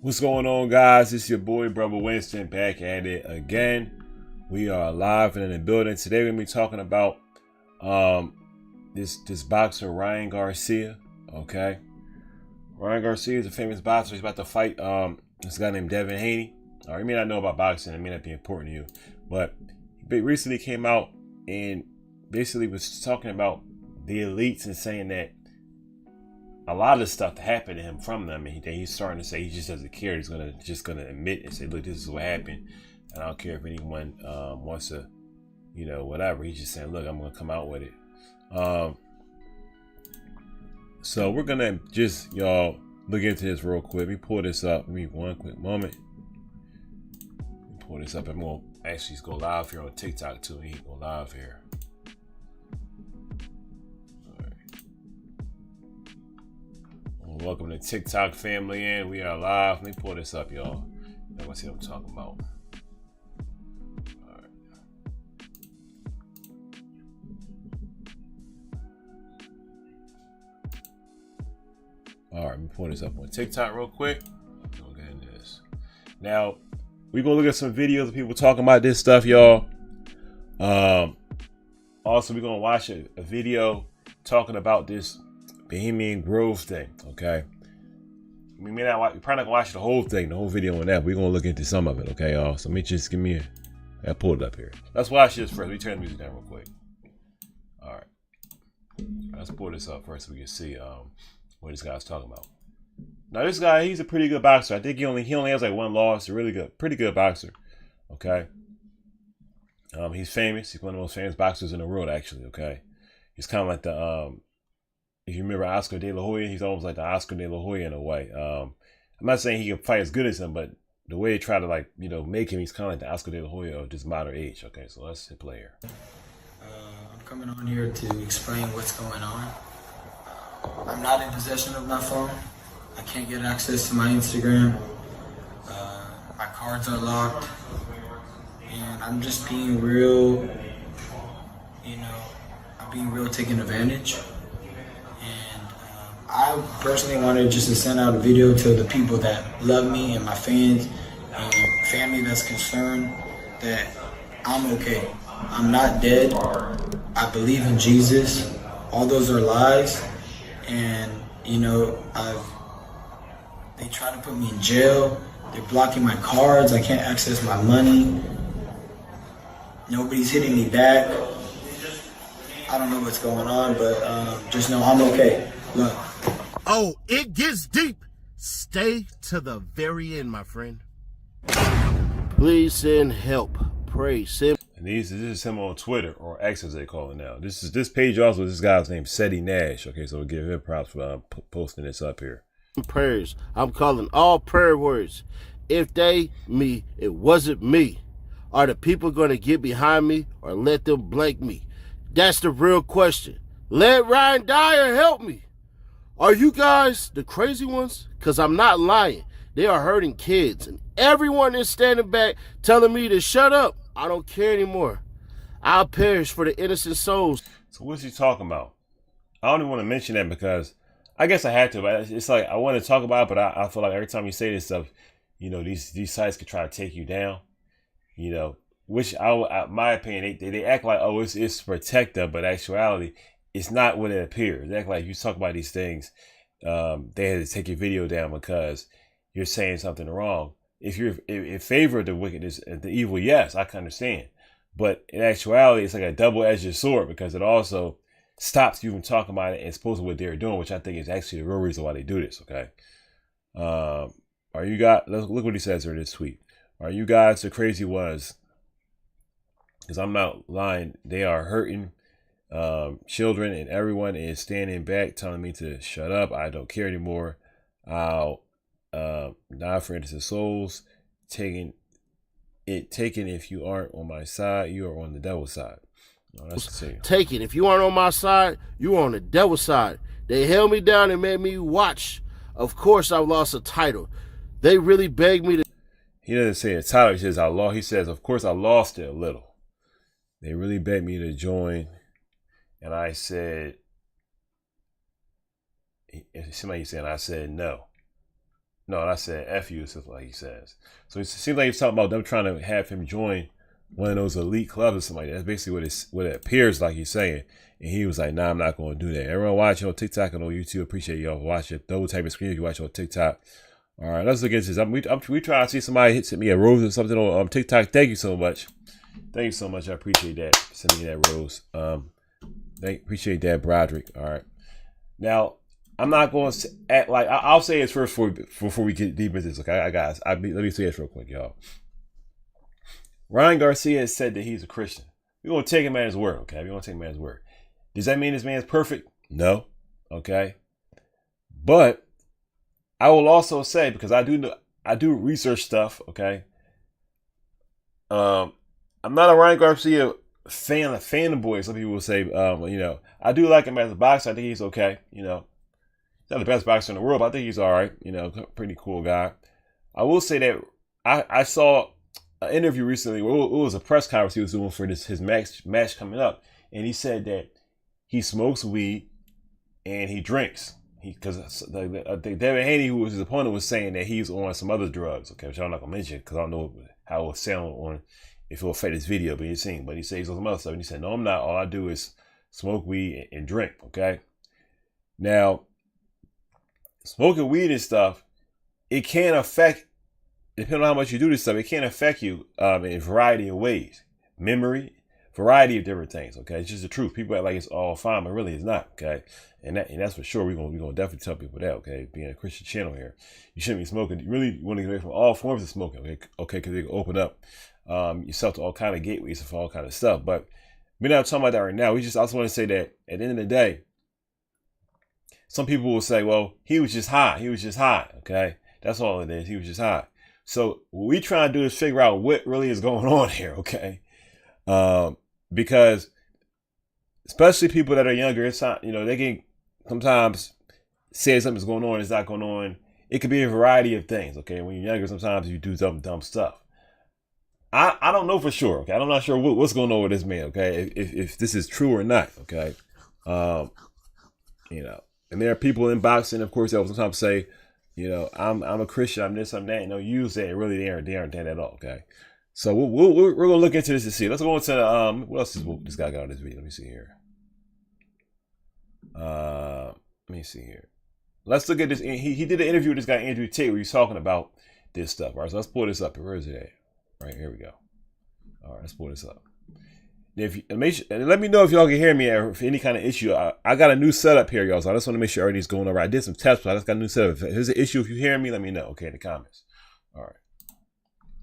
What's going on, guys? It's your boy, brother Winston, back at it again. We are live and in the building. Today we're gonna be talking about this boxer Ryan Garcia. Okay, Ryan Garcia is a famous boxer. He's about to fight this guy named Devin Haney. You may not know about boxing; it may not be important to you, but he recently came out and basically was talking about the elites and saying that a lot of the stuff that happened to him from them, and he's starting to say he just doesn't care. He's just gonna admit and say, "Look, this is what happened, and I don't care if anyone wants to, whatever." He's just saying, "Look, I'm gonna come out with it." So we're gonna just y'all look into this real quick. Let me pull this up. Give me one quick moment. Let me pull this up. I'm gonna actually go live here on TikTok too. He go live here. Welcome to TikTok family, and we are live. Let me pull this up, y'all. Y'all want to see what I'm talking about. All right, let me pull this up on TikTok real quick. We'll get into this. Now, we're going to look at some videos of people talking about this stuff, y'all. Also, we're going to watch a video talking about this Bohemian Grove thing, okay? We may not watch, you're probably not gonna watch the whole thing, the whole video on that. We're gonna look into some of it, okay, y'all? So let me just I pulled it up here. Let's watch this first. Let me turn the music down real quick. All right, let's pull this up first so we can see what this guy's talking about. Now, this guy, he's a pretty good boxer. I think he only has like one loss. A really good, pretty good boxer, okay? He's famous. He's one of the most famous boxers in the world, actually, okay? He's kind of like the if you remember Oscar De La Hoya, he's almost like the Oscar De La Hoya in a way. I'm not saying he can fight as good as him, but the way they try to make him, he's kind of like the Oscar De La Hoya of just modern age. Okay, so let's hit play here. I'm coming on here to explain what's going on. I'm not in possession of my phone. I can't get access to my Instagram. My cards are locked. And I'm just being real, I'm being real taken advantage. I personally wanted just to send out a video to the people that love me and my fans and family that's concerned that I'm okay. I'm not dead. I believe in Jesus. All those are lies. And, they try to put me in jail. They're blocking my cards. I can't access my money. Nobody's hitting me back. I don't know what's going on, but just know I'm okay. Look. Oh, it gets deep. Stay to the very end, my friend. Please send help. Pray, send. And this is him on Twitter, or X as they call it now. This page also, this guy's name Seti Nash. Okay, so we'll give him props for posting this up here. Prayers. I'm calling all prayer words. If they, me, it wasn't me. Are the people going to get behind me or let them blank me? That's the real question. Let Ryan Dyer help me. Are you guys the crazy ones? Because I'm not lying. They are hurting kids. And everyone is standing back telling me to shut up. I don't care anymore. I'll perish for the innocent souls. So what's he talking about? I don't even want to mention that because I guess I had to. But it's like I want to talk about it, but I feel like every time you say this stuff, these sites could try to take you down. Which my opinion, they act like, oh, it's to protect them, but in actuality, it's not what it appears. They act like you talk about these things, they had to take your video down because you're saying something wrong. If you're in favor of the wickedness and the evil, yes, I can understand. But in actuality, it's like a double-edged sword because it also stops you from talking about it and supposed to what they're doing, which I think is actually the real reason why they do this, okay? Look what he says here in this tweet. Are you guys the crazy ones? Because I'm not lying. They are hurting children, and everyone is standing back telling me to shut up. I don't care anymore. I'll die for innocent souls. Taken if you aren't on my side, you are on the devil's side. No, that's the same. Take it. If you aren't on my side, you are on the devil's side. They held me down and made me watch. Of course, I lost a title. They really begged me to. He doesn't say a title. He says I lost. He says, of course, I lost it a little. They really begged me to join. And I said, somebody said, I said no. No, I said F you, something like he says. So it seems like he's talking about them trying to have him join one of those elite clubs or something like that. That's basically what it appears like he's saying. And he was like, nah, I'm not going to do that. Everyone watching on TikTok and on YouTube, appreciate y'all watching. Those type of screens you watch on TikTok. All right, let's look at this. We try to see somebody hit me a rose or something on TikTok. Thank you so much. Thank you so much. I appreciate that. Sending me that rose. Appreciate that, Broderick. All right. Now, I'm not going to act like I'll say it first before we get deep into this. Okay, guys, let me say this real quick, y'all. Ryan Garcia has said that he's a Christian. We're going to take him at his word, okay? We're going to take him at his word. Does that mean this man's perfect? No. Okay. But I will also say, because I do research stuff, okay? I'm not a Ryan Garcia fanboy. Some people will say, I do like him as a boxer. I think he's okay. He's not the best boxer in the world, but I think he's all right. Pretty cool guy. I will say that I saw an interview recently where it was a press conference he was doing for his match coming up, and he said that he smokes weed and he drinks. Because I think Devin Haney, who was his opponent, was saying that he's on some other drugs, okay, which I'm not gonna mention because I don't know how it will sound on if it will affect his video, but he's saying, he says some other stuff, and he said, no, I'm not. All I do is smoke weed and drink, okay? Now, smoking weed and stuff, it can affect, depending on how much you do this stuff, it can affect you in a variety of ways. Memory, variety of different things, okay? It's just the truth. People act like it's all fine, but really it's not, okay? And that's for sure. We're gonna definitely tell people that, okay? Being a Christian channel here, you shouldn't be smoking. You really want to get away from all forms of smoking, okay? Because they can open up yourself to all kind of gateways for all kind of stuff. But we're not talking about that right now. I just want to say that at the end of the day, some people will say, well, he was just high. He was just high, okay? That's all it is. He was just high. So what we try to do is figure out what really is going on here, okay? Because especially people that are younger, it's not, they can sometimes say something's going on, it's not going on. It could be a variety of things, okay? When you're younger, sometimes you do dumb stuff. I don't know for sure, okay? I'm not sure what's going on with this man, okay? If this is true or not, okay? And there are people in boxing, of course, that will sometimes say, I'm a Christian, I'm this, I'm that, and they'll use that, and really they aren't that at all, okay? So we're gonna look into this to see. Let's go into what else is this guy got on this video? Let me see here. Let me see here. Let's look at this. He did an interview with this guy Andrew Tate where he's talking about this stuff. All right, so let's pull this up. Where is it at? Right, here we go. All right, let's pull this up. Let me know if y'all can hear me or if any kind of issue. I got a new setup here, y'all. So I just want to make sure everything's going all right. I did some tests, but I just got a new setup. If there's an issue, if you hear me, let me know. Okay, in the comments. All right.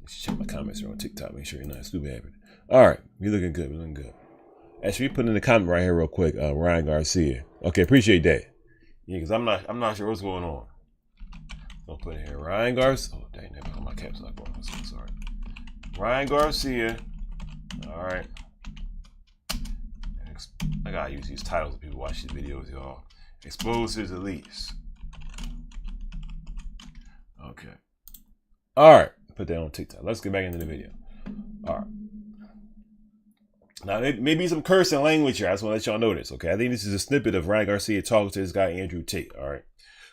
Let's check my comments here on TikTok. Make sure you're not stupid happening. All right, we looking good. We looking good. Actually, put in the comment right here real quick. Ryan Garcia. Okay, appreciate that. Yeah, because I'm not sure what's going on. I'll put it here. Ryan Garcia. Oh dang, never my caps lock on. I'm so sorry. Ryan Garcia. All right. I gotta use these titles when people watch these videos, y'all. Expose his elites. Okay. All right. Put that on TikTok. Let's get back into the video. All right. Now, maybe some cursing language here. I just want to let y'all know this, okay? I think this is a snippet of Ryan Garcia talking to this guy, Andrew Tate, all right?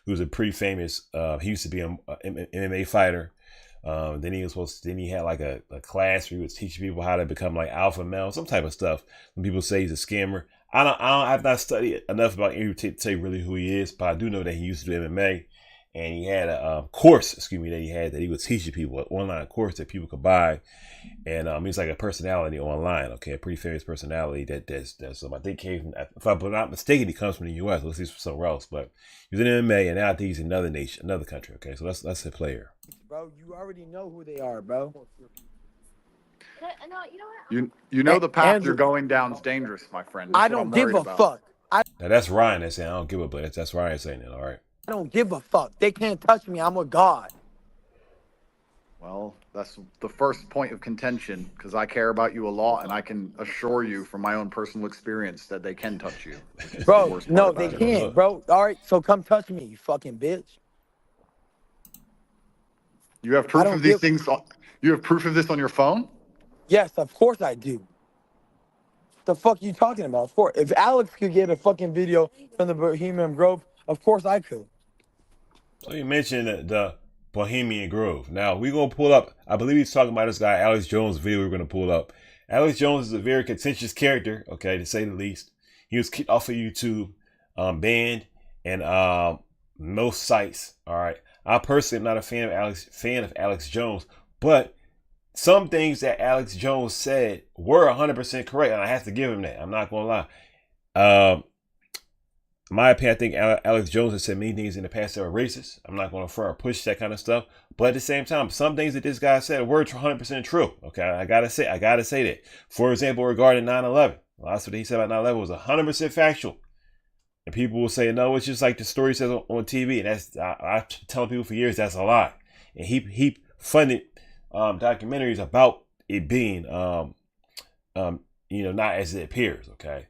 Who's a pretty famous, he used to be an MMA fighter. Then he had like a class where he was teaching people how to become like alpha male, some type of stuff. When people say he's a scammer. I've not studied enough about Andrew Tate to tell you really who he is, but I do know that he used to do MMA. And he had a course, that he was teaching people, an online course that people could buy. And he's like a personality online, okay, a pretty famous personality that's I think came from, if I'm not mistaken, he comes from the U.S. Let's see from somewhere else, but he's in MMA, and now I think he's in another nation, another country, okay. So let's hit play here. Bro, you already know who they are, bro. No, you know what? You know the path Andrew, you're going down is dangerous, my friend. I That's what don't I'm give worried a about. fuck. Now that's Ryan that's saying I don't give a, but that's Ryan saying that, all right. I don't give a fuck. They can't touch me. I'm a god. Well, that's the first point of contention because I care about you a lot, and I can assure you from my own personal experience that they can touch you. which is the Bro, worst no, part they about it. can't, bro. All right, so come touch me, you fucking bitch. You have I proof don't of these give. things. You have proof of this on your phone? Yes, of course I do. The fuck you talking about? Of course. If Alex could get a fucking video from the Bohemian Grove, of course I could. So you mentioned Bohemian Grove. Now we're gonna pull up. I believe he's talking about this guy Alex Jones video. We're gonna pull up. Alex Jones is a very contentious character, okay, to say the least. He was kicked off of YouTube, banned, and most sites. All right. I personally am not a fan of Alex Jones, but some things that Alex Jones said were 100% correct, and I have to give him that. I'm not gonna lie. In my opinion, I think Alex Jones has said many things in the past that were racist. I'm not going to or push that kind of stuff. But at the same time, some things that this guy said were 100% true. Okay, I gotta say that. For example, regarding 9/11, that's what he said about 9/11 was 100% factual. And people will say, no, it's just like the story says on TV. And that's I tell people for years that's a lie. And he funded documentaries about it being not as it appears. Okay,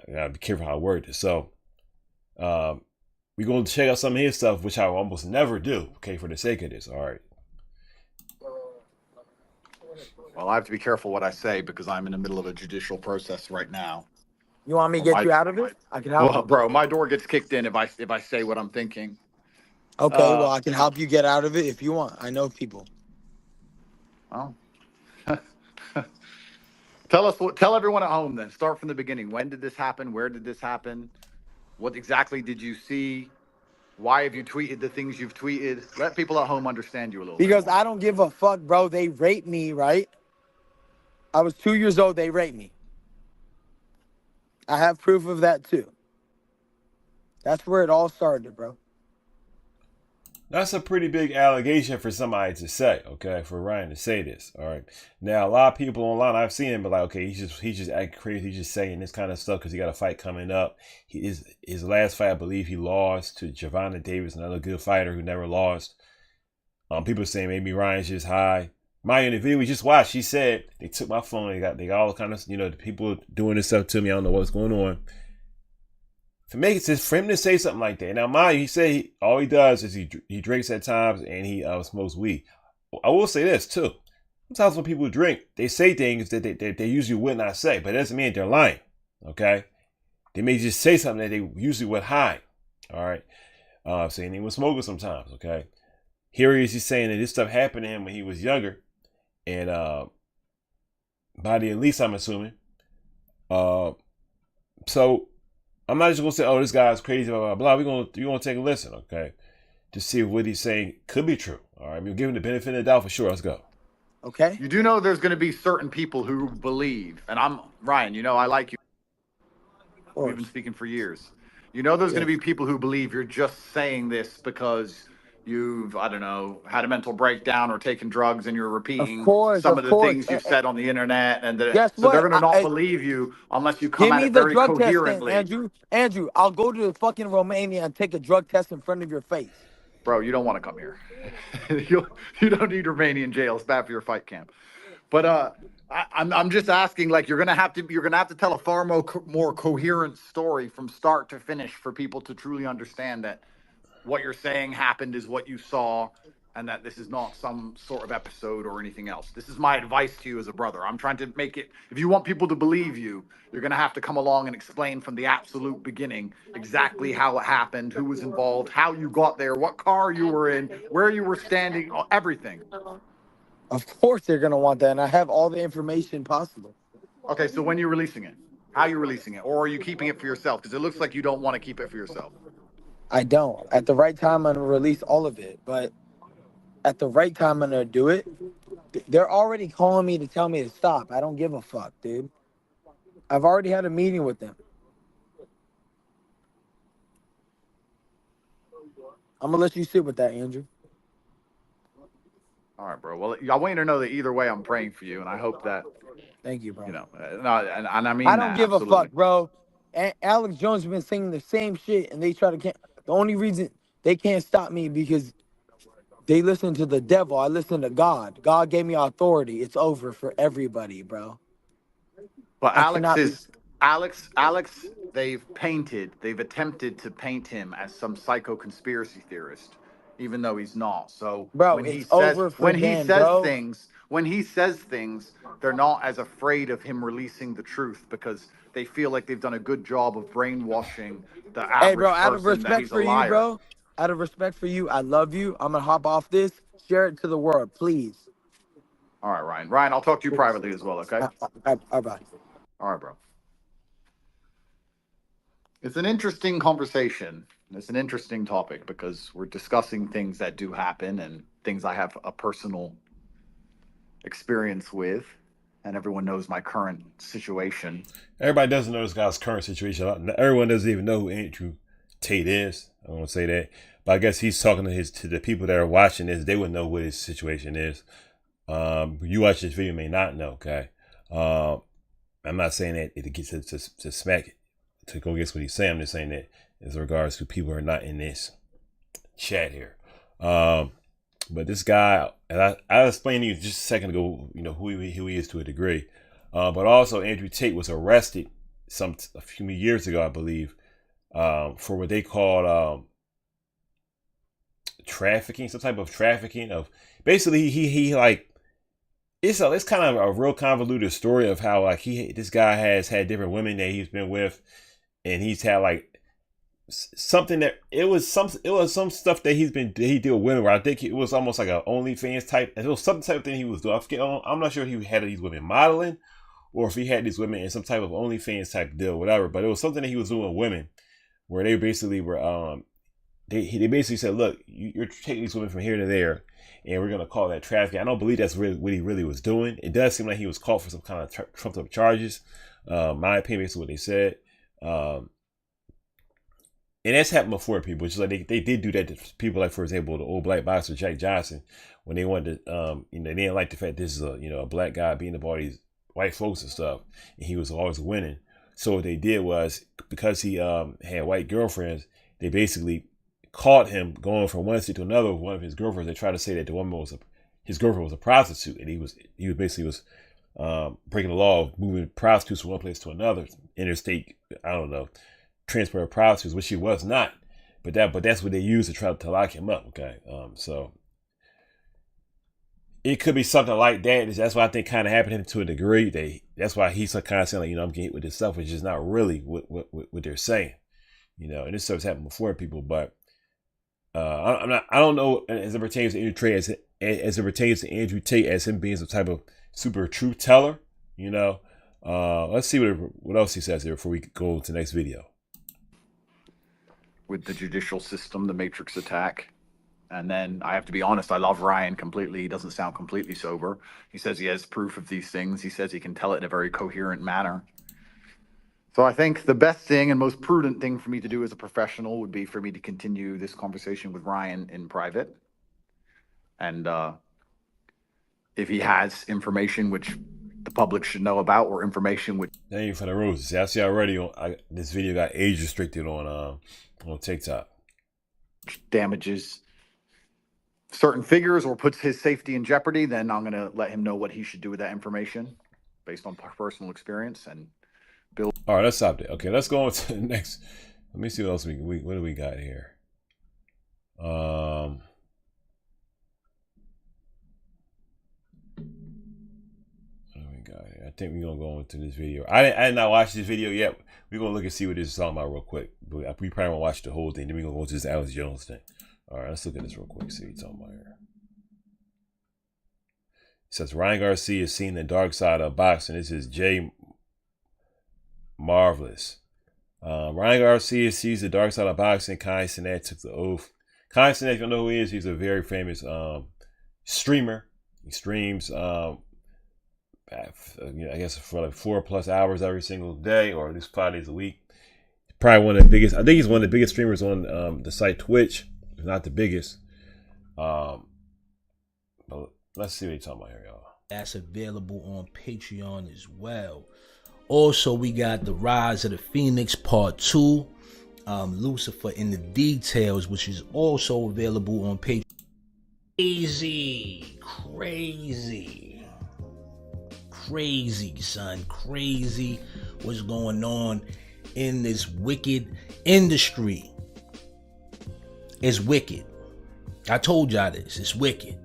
I gotta be careful how I word this. So. We're going to check out some of his stuff, which I almost never do, okay, for the sake of this. All right. Well, I have to be careful what I say because I'm in the middle of a judicial process right now. You want me to get you out of it? I can help Well, you. bro, my door gets kicked in if I say what I'm thinking. Okay, well, I can help you get out of it if you want. I know people. Oh. Tell everyone at home then. Start from the beginning. When did this happen? Where did this happen? What exactly did you see? Why have you tweeted the things you've tweeted? Let people at home understand you a little Because bit. I don't give a fuck, bro. They raped me, right? I was 2 years old. They raped me. I have proof of that, too. That's where it all started, bro. That's a pretty big allegation for somebody to say, okay, for Ryan to say this. All right. Now, a lot of people online, I've seen him be like, okay, he's just acting crazy. He's just saying this kind of stuff because he got a fight coming up. His last fight, I believe he lost to Gervonta Davis, another good fighter who never lost. People are saying maybe Ryan's just high. In the video we just watched, he said they took my phone. They got all kind of, the people doing this stuff to me. I don't know what's going on. For him to say something like that. Now, he said all he does is he drinks at times and he smokes weed. I will say this too. Sometimes when people drink, they say things that they usually would not say, but it doesn't mean they're lying. Okay, they may just say something that they usually would hide. All right, saying he was smoking sometimes. Okay, here he is. He's saying that this stuff happened to him when he was younger, and by the Elise, I'm assuming. So. I'm not just gonna say, "Oh, this guy's crazy," blah blah blah. We're gonna take a listen, okay, to see if what he's saying could be true. All right, we'll give him the benefit of the doubt for sure. Let's go. Okay. You do know there's going to be certain people who believe, and I'm Ryan. I like you. We've been speaking for years. There's going to be people who believe you're just saying this because you've, I don't know, had a mental breakdown or taken drugs and you're repeating some of the things you've said on the internet. And Guess so they're what? going to not believe you unless you come Give at me it the very drug test coherently. then, Andrew, I'll go to fucking Romania and take a drug test in front of your face. Bro, you don't want to come here. You don't need Romanian jail. It's bad for your fight camp. But I'm just asking, like, you're gonna have to tell a far more coherent story from start to finish for people to truly understand that what you're saying happened is what you saw, and that this is not some sort of episode or anything else. This is my advice to you as a brother. I'm trying to make it, if you want people to believe you, you're going to have to come along and explain from the absolute beginning exactly how it happened, who was involved, how you got there, what car you were in, where you were standing, everything. Of course they're going to want that, and I have all the information possible. Okay, so when are you releasing it? How are you releasing it? Or are you keeping it for yourself? Because it looks like you don't want to keep it for yourself. I don't. At the right time, I'm going to release all of it. But at the right time, I'm going to do it. They're already calling me to tell me to stop. I don't give a fuck, dude. I've already had a meeting with them. I'm going to let you sit with that, Andrew. All right, bro. Well, I want you to know that either way, I'm praying for you. And I hope that. Thank you, bro. No, and I mean, I don't give absolutely. a fuck, bro. Alex Jones has been saying the same shit, and they try to can't. The only reason they can't stop me because they listen to the devil. I listen to God. God gave me authority. It's over for everybody, bro. But Alex, they've attempted to paint him as some psycho conspiracy theorist, even though he's not. So bro, when he says things, they're not as afraid of him releasing the truth because they feel like they've done a good job of brainwashing the average out of person that respect he's a for liar. you, bro. Out of respect for you, I love you. I'm gonna hop off this. Share it to the world, please. All right, Ryan. Ryan, I'll talk to you privately as well, okay? Bye. All right, bro. It's an interesting conversation. It's an interesting topic because we're discussing things that do happen and things I have a personal experience with, and everyone knows my current situation. Everybody doesn't know this guy's current situation. Everyone doesn't even know who Andrew Tate is. I don't want to say that, but I guess he's talking to the people that are watching this. They would know what his situation is. You watch this video may not know. Okay, I'm not saying that it gets to smack to go against what he's saying. I'm just saying that as regards to people who are not in this chat here. But this guy, and I explained to you just a second ago, you know, who he is to a degree. But also Andrew Tate was arrested a few years ago, I believe, for what they called trafficking, some type of trafficking of. Basically, he like it's kind of a real convoluted story of how like this guy has had different women that he's been with, and he's had like something that it was some stuff that he did with women where I think it was almost like a OnlyFans type. It was some type of thing he was doing. I forget. I'm not sure if he had these women modeling or if he had these women in some type of OnlyFans type deal, whatever. But it was something that he was doing with women where they basically were they basically said, look, you're taking these women from here to there, and we're gonna call that trafficking. I don't believe that's really what he really was doing. It does seem like he was caught for some kind of trumped up charges. My opinion is what they said. And that's happened before, people. Just like they did do that to people, like for example, the old black boxer Jack Johnson, when they wanted to, they didn't like the fact this is a black guy beating up all these white folks and stuff, and he was always winning. So what they did was, because he had white girlfriends, they basically caught him going from one state to another with one of his girlfriends. They tried to say that the woman his girlfriend was a prostitute, and he was basically breaking the law of moving prostitutes from one place to another, interstate. I don't know. Transfer of prostitutes, which she was not, but that's what they used to try to lock him up. Okay, so it could be something like that. That's why I think kind of happened to a degree. That's why he's kind of saying like, I'm getting hit with this stuff, which is not really what they're saying, and this stuff's happened before, people. But I don't know as it pertains to Andrew Tate, as it pertains to Andrew Tate as him being some type of super truth teller. Let's see what else he says here before we go to the next video. With the judicial system, the Matrix attack. And then I have to be honest, I love Ryan completely. He doesn't sound completely sober. He says he has proof of these things. He says he can tell it in a very coherent manner. So I think the best thing and most prudent thing for me to do as a professional would be for me to continue this conversation with Ryan in private. And if he has information which the public should know about, or information which... Thank you for the roses. I see already this video got age restricted on TikTok. Damages certain figures or puts his safety in jeopardy, then I'm going to let him know what he should do with that information based on personal experience and build. All right, let's stop there. Okay, let's go on to the next. Let me see what else what do we got here. What do we got here? I think we're gonna go into this video. I did not watch this video yet. We're gonna look and see what this is talking about real quick. But we probably won't watch the whole thing. Then we're gonna go to this Alex Jones thing. All right, let's look at this real quick. See what he's talking about here. It says Ryan Garcia is seeing the dark side of boxing. This is Jay Marvelous. Ryan Garcia sees the dark side of boxing. Kai Cenat took the oath. Kai Cenat, if you don't know who he is, he's a very famous streamer. He streams, I guess for like 4+ hours every single day, or at least 5 days a week. Probably one of the biggest. I think he's one of the biggest streamers on the site Twitch. If not the biggest. But let's see what he's talking about here, y'all. That's available on Patreon as well. Also, we got The Rise of the Phoenix Part 2. Lucifer in the Details, which is also available on Patreon. Crazy, son. Crazy what's going on in this wicked industry. It's wicked. I told y'all this. It's wicked.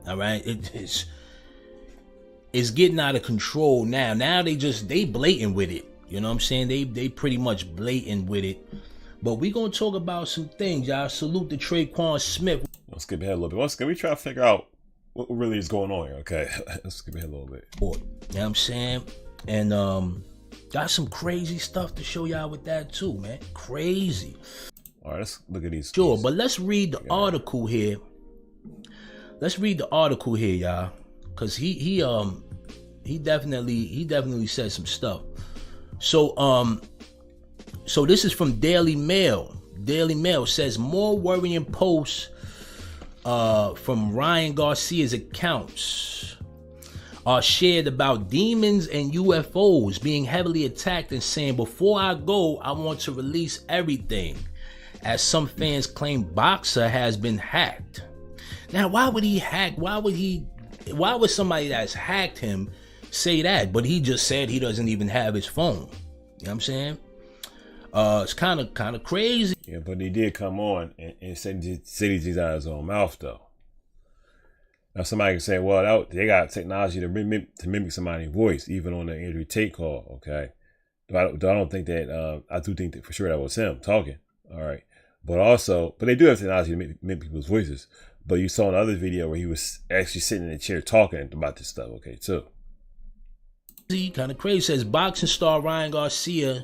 All right? It's getting out of control now. Now they blatant with it. You know what I'm saying? They pretty much blatant with it. But we gonna talk about some things, y'all. Salute to Traquan Smith. Let's skip ahead a little bit. Once again, we try to figure out what really is going on here. Okay, let's skip ahead a little bit. You know what I'm saying? And got some crazy stuff to show y'all with that too, man. Crazy. All right, let's look at these. Sure, but let's read the article here. Let's read the article here, y'all, because he definitely said some stuff. So so this is from Daily Mail. Daily Mail says more worrying posts from Ryan Garcia's accounts are shared about demons and UFOs being heavily attacked, and saying, before I go, I want to release everything, as some fans claim Boxer has been hacked. Now, why would he hack? Why would somebody that's hacked him say that? But he just said he doesn't even have his phone. You know what I'm saying? It's kind of crazy. Yeah, but he did come on and say these out of his own mouth, though. Now, somebody can say, well, they got technology to mimic somebody's voice, even on the Andrew Tate call, okay? I don't think that, I do think that for sure that was him talking, all right? But they do have technology to mimic people's voices. But you saw another video where he was actually sitting in a chair talking about this stuff, okay, too. Kind of crazy. Says boxing star Ryan Garcia's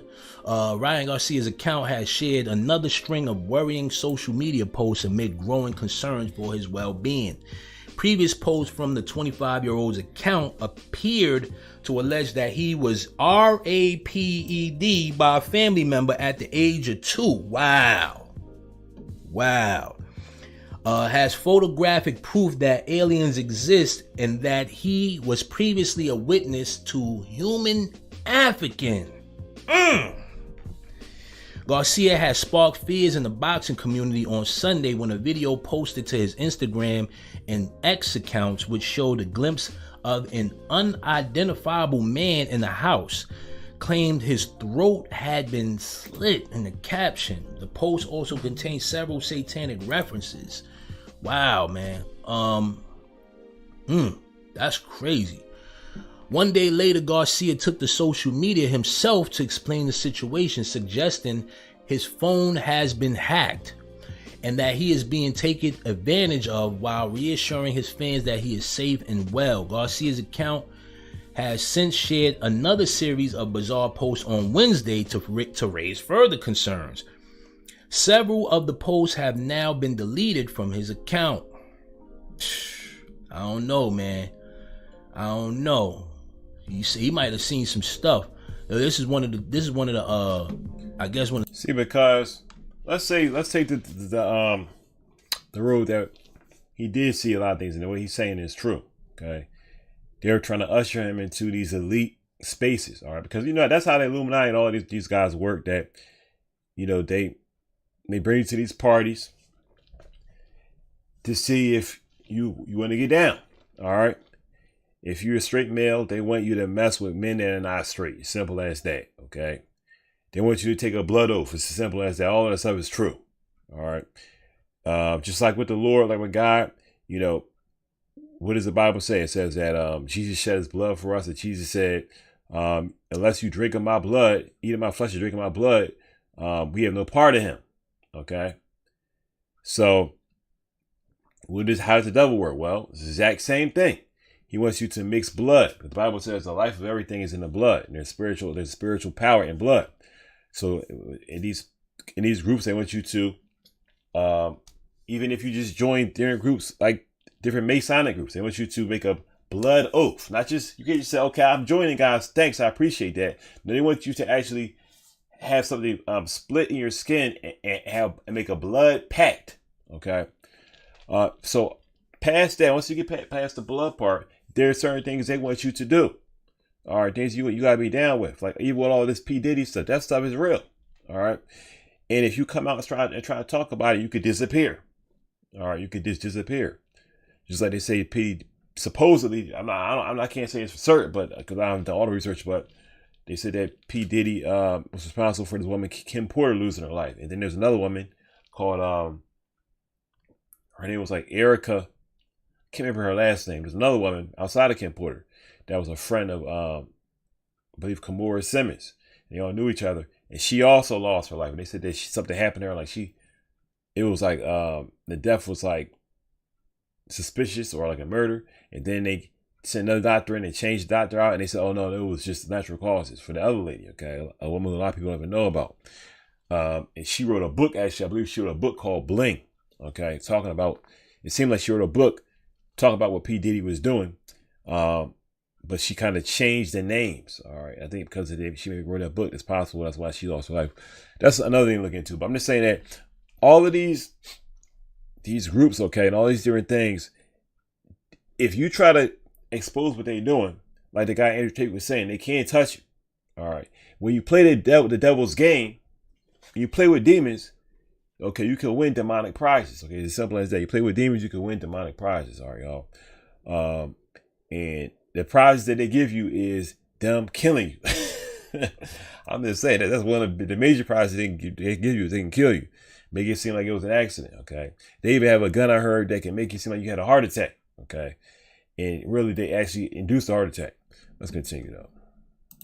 account has shared another string of worrying social media posts amid growing concerns for his well-being. Previous posts from the 25-year-old's account appeared to allege that he was raped by a family member at the age of 2. Wow. Has photographic proof that aliens exist and that he was previously a witness to human African. Garcia has sparked fears in the boxing community on Sunday when a video posted to his Instagram and X accounts, which showed a glimpse of an unidentifiable man in the house, claimed his throat had been slit. In the caption, the post also contained several satanic references. Wow, man. That's crazy. One day later, Garcia took to social media himself to explain the situation, suggesting his phone has been hacked and that he is being taken advantage of, while reassuring his fans that he is safe and well. Garcia's account has since shared another series of bizarre posts on Wednesday to raise further concerns. Several of the posts have now been deleted from his account. I don't know, man. I don't know. He might have seen some stuff. This is one of the I guess one of See, because let's take the road that he did see a lot of things, and what he's saying is true. Okay. They're trying to usher him into these elite spaces, all right? Because that's how the Illuminati and all these guys work, that they bring you to these parties to see if you want to get down, all right? If you're a straight male, they want you to mess with men that are not straight. Simple as that, okay? They want you to take a blood oath. It's as simple as that. All of that stuff is true, all right? Just like with the Lord, like with God, what does the Bible say? It says that Jesus shed his blood for us. That Jesus said, unless you drink of my blood, eat of my flesh and drink of my blood, we have no part of him. Okay. So how does the devil work? Well, it's the exact same thing. He wants you to mix blood. The Bible says the life of everything is in the blood, and there's spiritual power in blood. So in these groups, they want you to, even if you just join different groups, like different Masonic groups, they want you to make a blood oath. Not just, you can't just say, okay, I'm joining, guys. Thanks, I appreciate that. No, they want you to actually have something split in your skin and make a blood pact. Okay. So past that, once you get past the blood part, there are certain things they want you to do. All right, things you gotta be down with, like even with all this P. Diddy stuff. That stuff is real. All right, and if you come out and try to talk about it, you could disappear. All right, you could just disappear. Just like they say, P. Supposedly, I can't say it's for certain, but because I haven't done all the research, but they said that P. Diddy was responsible for this woman Kim Porter losing her life, and then there's another woman called her name was like Erica. Can't remember her last name. There's another woman outside of Kim Porter that was a friend of I believe Kimora Simmons. They all knew each other, and she also lost her life. And they said that something happened to her, like it was like the death was like suspicious or like a murder, and then they sent another doctor in and changed the doctor out, and they said, oh no, it was just natural causes for the other lady. Okay, a woman a lot of people don't even know about. And she wrote a book, actually, I believe she wrote a book called Bling. Okay, talking about, it seemed like she wrote a book talking about what P. Diddy was doing. But she kind of changed the names. All right, I think because she maybe wrote that book, it's possible that's why she lost her life. That's another thing to look into. But I'm just saying that all of these groups, okay, and all these different things, if you try to expose what they're doing, like the guy Andrew Tate was saying, they can't touch you. All right, when you play the devil's game, you play with demons, okay, you can win demonic prizes. Okay, it's as simple as that. You play with demons, you can win demonic prizes. All right, y'all. And the prize that they give you is them killing you. I'm just saying that's one of the major prizes they give you. They can kill you, make it seem like it was an accident. Okay, they even have a gun, I heard, that can make it seem like you had a heart attack. Okay, and really they actually induced a heart attack. Let's continue though.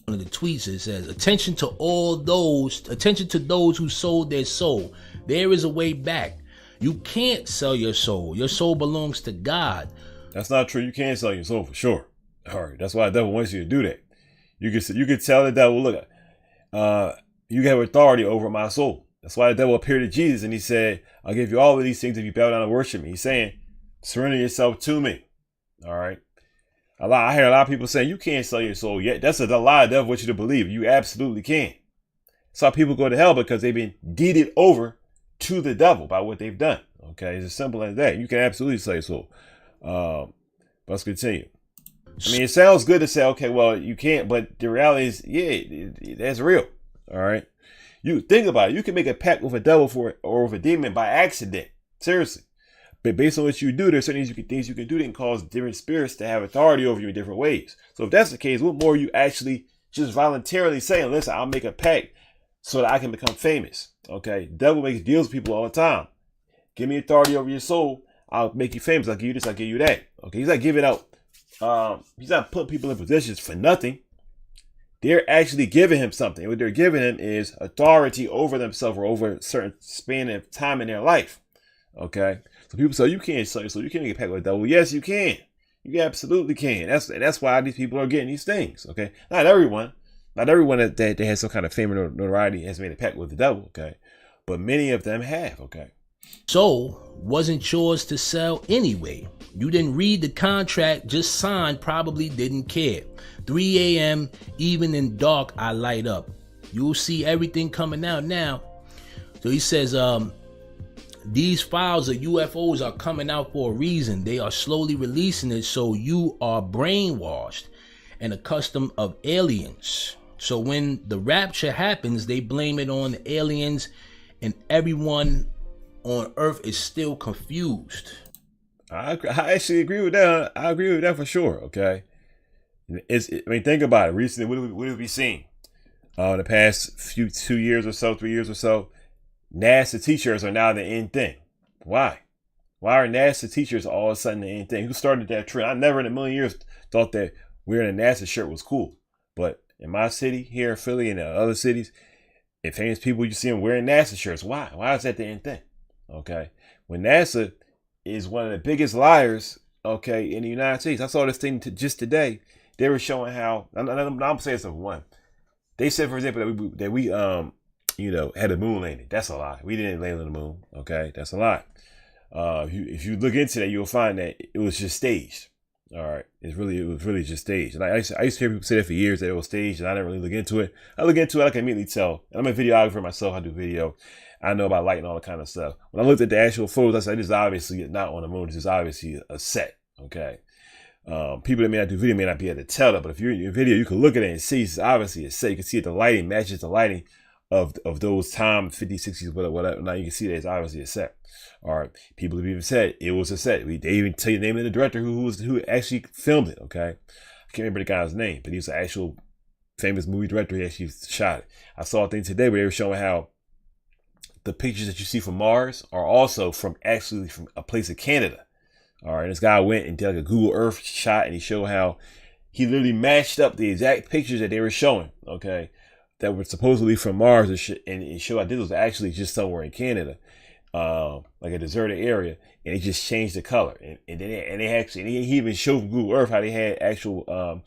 One of the tweets, it says, attention to those who sold their soul. There is a way back. You can't sell your soul. Your soul belongs to God. That's not true. You can't sell your soul for sure. All right, that's why the devil wants you to do that. You can tell the devil, look, you have authority over my soul. That's why the devil appeared to Jesus and he said, I'll give you all of these things if you bow down and worship me. He's saying, surrender yourself to me. All right. I hear a lot of people saying you can't sell your soul yet. That's a lie the devil wants you to believe. You absolutely can. That's how people go to hell, because they've been deeded over to the devil by what they've done. Okay, it's as simple as that. You can absolutely sell your soul. Let's continue. I mean, it sounds good to say, okay, well, you can't, but the reality is, yeah, that's real. All right. You think about it. You can make a pact with a devil or with a demon by accident. Seriously. But based on what you do, there's certain things you can do that can cause different spirits to have authority over you in different ways. So if that's the case, what more are you actually just voluntarily saying, listen, I'll make a pact so that I can become famous. Okay. The devil makes deals with people all the time. Give me authority over your soul. I'll make you famous. I'll give you this. I'll give you that. Okay. He's not giving out. He's not putting people in positions for nothing. They're actually giving him something. What they're giving him is authority over themselves or over a certain span of time in their life. Okay. So people say you can't say so. You can't make a pact with the devil. Yes, you can. You absolutely can. That's why these people are getting these things. Okay. Not everyone that has some kind of fame or notoriety has made a pact with the devil. Okay. But many of them have. Okay. So wasn't yours to sell anyway. You didn't read the contract, just signed, probably didn't care. 3 a.m., even in dark, I light up. You'll see everything coming out now. So he says, these files of UFOs are coming out for a reason. They are slowly releasing it so you are brainwashed and accustomed of aliens. So when the rapture happens, they blame it on the aliens, and everyone on Earth is still confused. I actually agree with that. I agree with that for sure. Okay. Think about it. Recently, what have we seen? The past 2 years or so, 3 years or so, NASA t-shirts are now the in thing. Why? Why are NASA t-shirts all of a sudden the in thing? Who started that trend? I never in a million years thought that wearing a NASA shirt was cool. But in my city, here in Philly and in other cities, if famous people, you see them wearing NASA shirts. Why? Why is that the in thing? Okay. When NASA is one of the biggest liars, okay, in the United States. I saw this thing just today. They were showing how, I'm saying something one. They said, for example, that we had a moon landing. That's a lie. We didn't land on the moon. Okay. That's a lie. If you look into that, you'll find that it was just staged. All right. It was really just staged. And I used to hear people say that for years, that it was staged, and I didn't really look into it. I look into it, I can immediately tell. And I'm a videographer myself. I do video. I know about light and all that kind of stuff. When I looked at the actual photos, I said, this is obviously not on the moon. This is obviously a set. Okay. People that may not do video may not be able to tell that, but if you're in your video, you can look at it and see it's obviously a set. You can see that the lighting matches the lighting of those times, 50s, 60s, whatever. Now you can see that it's obviously a set. All right. People have even said it was a set. They even tell you the name of the director who actually filmed it. Okay. I can't remember the guy's name, but he was an actual famous movie director. He actually shot it. I saw a thing today where they were showing how the pictures that you see from Mars are also from a place in Canada. All right. This guy went and did like a Google Earth shot, and he showed how he literally matched up the exact pictures that they were showing. Okay. That were supposedly from Mars and shit. And it showed I did was actually just somewhere in Canada. like a deserted area, and it just changed the color. And then he even showed Google Earth how they had actual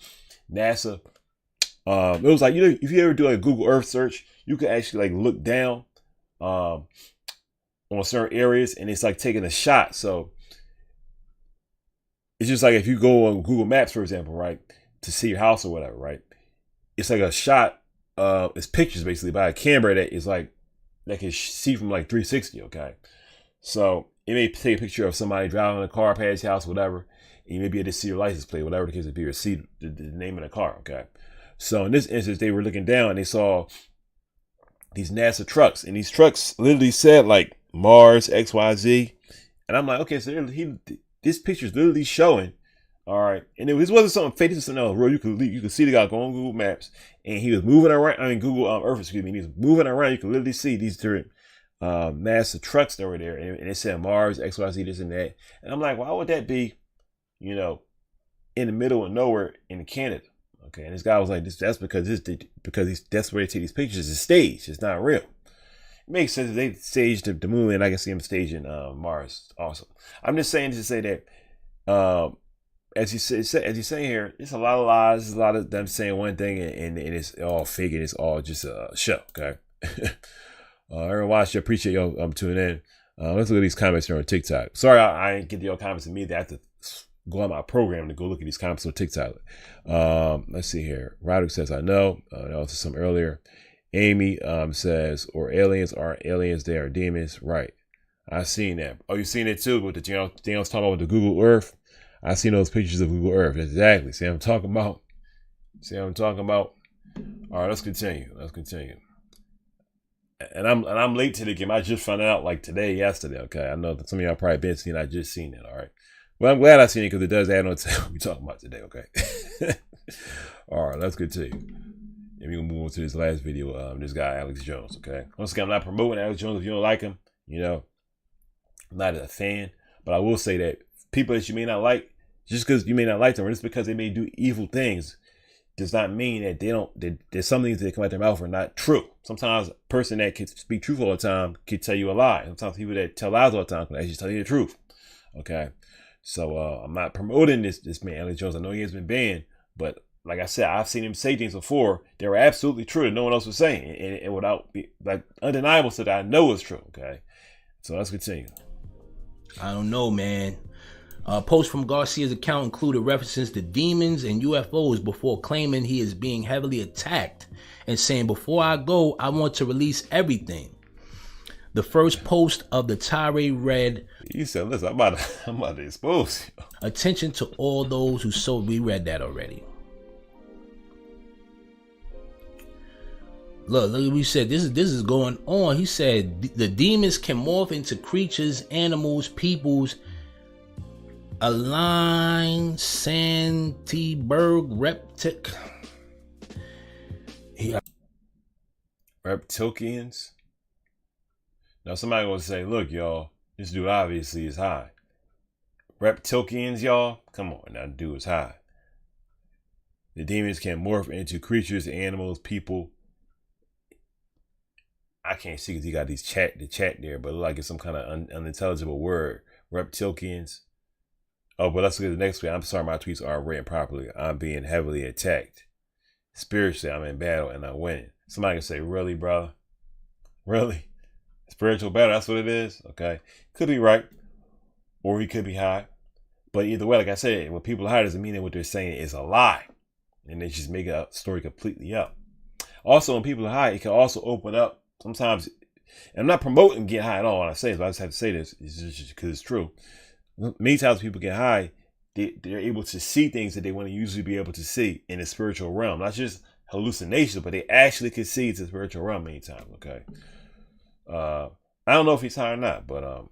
NASA. It was like, you know, if you ever do like a Google Earth search, you can actually like look down on certain areas, and it's like taking a shot. So it's just like if you go on Google Maps, for example, right, to see your house or whatever, right, it's like a shot. It's pictures basically by a camera that is like that can see from like 360. Okay, so it may take a picture of somebody driving a car past your house, whatever, and you may be able to see your license plate, whatever the case may be, or see the name of the car. Okay, so in this instance, they were looking down and they saw these NASA trucks, and these trucks literally said like Mars XYZ, and I'm like, okay, so this picture is literally showing. All right, and this wasn't something fake. This is something else real. You could see the guy going on Google Maps, and he was moving around. I mean, Google Earth, excuse me. He was moving around. You can literally see these different NASA trucks that were there, and it said Mars, XYZ, this and that. And I'm like, why would that be, you know, in the middle of nowhere in Canada? Okay, and this guy was like, that's because that's where they take these pictures. It's staged. It's not real. It makes sense that they staged the moon, and I can see them staging Mars also. I'm just saying to say that. As you say here, it's a lot of lies. There's a lot of them saying one thing and it's all fake and it's all just a show. Okay. Everyone watch, I appreciate y'all tuning in. Let's look at these comments here on TikTok. Sorry, I didn't get your comments immediately. I have to go on my program to go look at these comments on TikTok. Let's see here. Roderick says, I know. That was some earlier. Amy says, or aliens aren't aliens, they are demons. Right. I've seen that. Oh, you've seen it too, but the thing I was talking about with the Google Earth. I seen those pictures of Google Earth. Exactly. See what I'm talking about? All right, let's continue. And I'm late to the game. I just found out like yesterday. Okay. I know that some of y'all probably been seeing. I just seen it. All right. Well, I'm glad I seen it because it does add on to what we're talking about today. Okay. All right, let's continue. And we're gonna move on to this last video. This guy, Alex Jones. Okay. Once again, I'm not promoting Alex Jones. If you don't like him, you know, I'm not a fan. But I will say that people that you may not like, just because you may not like them, or just because they may do evil things, does not mean that there's some things that come out their mouth are not true. Sometimes a person that can speak truth all the time can tell you a lie. Sometimes people that tell lies all the time can actually tell you the truth. Okay. So I'm not promoting this man, Alex Jones. I know he has been banned, but like I said, I've seen him say things before that were absolutely true that no one else was saying. And without be like undeniable stuff that I know is true. Okay. So let's continue. I don't know, man. Posts from Garcia's account included references to demons and UFOs before claiming he is being heavily attacked and saying, before I go, I want to release everything. The first post of the tirade read, you said, listen, I'm about to expose you. Attention to all those who sold. We read that already. Look what we said. This is going on. He said the demons can morph into creatures, animals, peoples. Align Santiberg Reptilians. Now somebody gonna say, look, y'all, this dude obviously is high. Reptilians, y'all, come on, now dude is high. The demons can morph into creatures, animals, people. I can't see because he got the chat there, but it look like it's some kind of unintelligible word. Reptilians. Oh, but let's look at the next one. I'm sorry, my tweets aren't written properly. I'm being heavily attacked. Spiritually, I'm in battle and I'm winning. Somebody can say, really, brother? Really? Spiritual battle, that's what it is? Okay. Could be right. Or he could be high. But either way, like I said, when people are high, doesn't mean that what they're saying is a lie. And they just make a story completely up. Also, when people are high, it can also open up. Sometimes, and I'm not promoting getting high at all when I say this, but I just have to say this. It's just because it's true. Many times people get high, they're able to see things that they want to usually be able to see in the spiritual realm. Not just hallucinations, but they actually can see it's a spiritual realm many times, okay? I don't know if he's high or not, but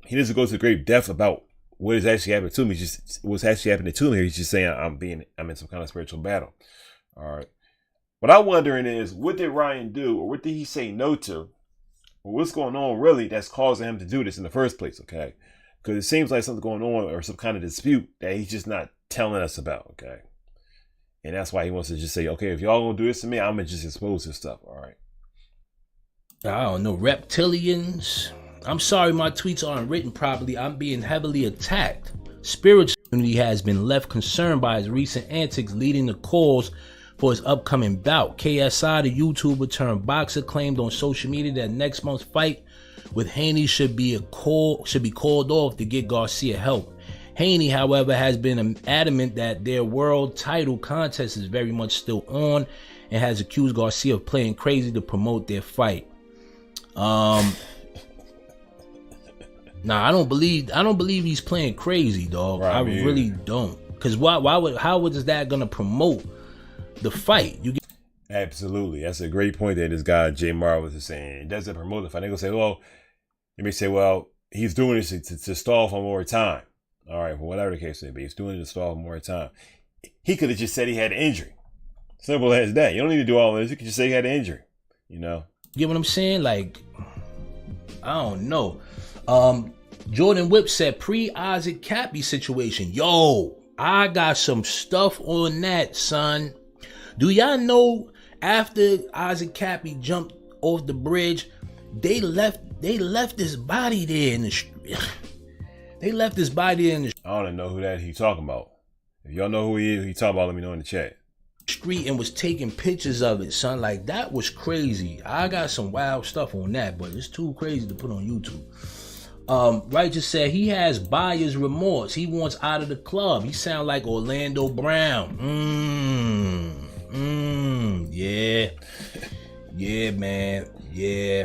he doesn't go to great depth about what is actually happening to me. Just what's actually happening to me. He's just saying I'm in some kind of spiritual battle. All right. What I'm wondering is, what did Ryan do, or what did he say no to? Or what's going on really that's causing him to do this in the first place, okay? Because it seems like something's going on, or some kind of dispute that he's just not telling us about, okay? And that's why he wants to just say, okay, if y'all gonna do this to me, I'm gonna just expose this stuff, all right? I don't know, reptilians. I'm sorry my tweets aren't written properly. I'm being heavily attacked. Spiritual community has been left concerned by his recent antics, leading to calls for his upcoming bout. KSI, the YouTuber turned boxer, claimed on social media that next month's fight with Haney should be called off to get Garcia help. Haney, however, has been adamant that their world title contest is very much still on and has accused Garcia of playing crazy to promote their fight. Nah, I don't believe he's playing crazy, dog. Right, I really don't. Cause how is that gonna promote the fight? Absolutely. That's a great point that this guy J Mar was saying. It doesn't promote the fight. They gonna say, well, they may say, well, he's doing this to stall for more time. All right, for whatever the case may be, he's doing it to stall for more time. He could have just said he had an injury. Simple as that. You don't need to do all this. You can just say he had an injury. You know. You get what I'm saying? Like, I don't know. Jordan Whip said pre-Isaac Cappy situation. Yo, I got some stuff on that, son. Do y'all know after Isaac Cappy jumped off the bridge, they left his body there in the street. They left his body in the I don't know who that he talking about. If y'all know who he talking about, let me know in the chat. Street and was taking pictures of it, son. Like, that was crazy. I got some wild stuff on that, but it's too crazy to put on YouTube. Righteous said he has buyer's remorse. He wants out of the club. He sound like Orlando Brown. Yeah. Yeah, man. Yeah.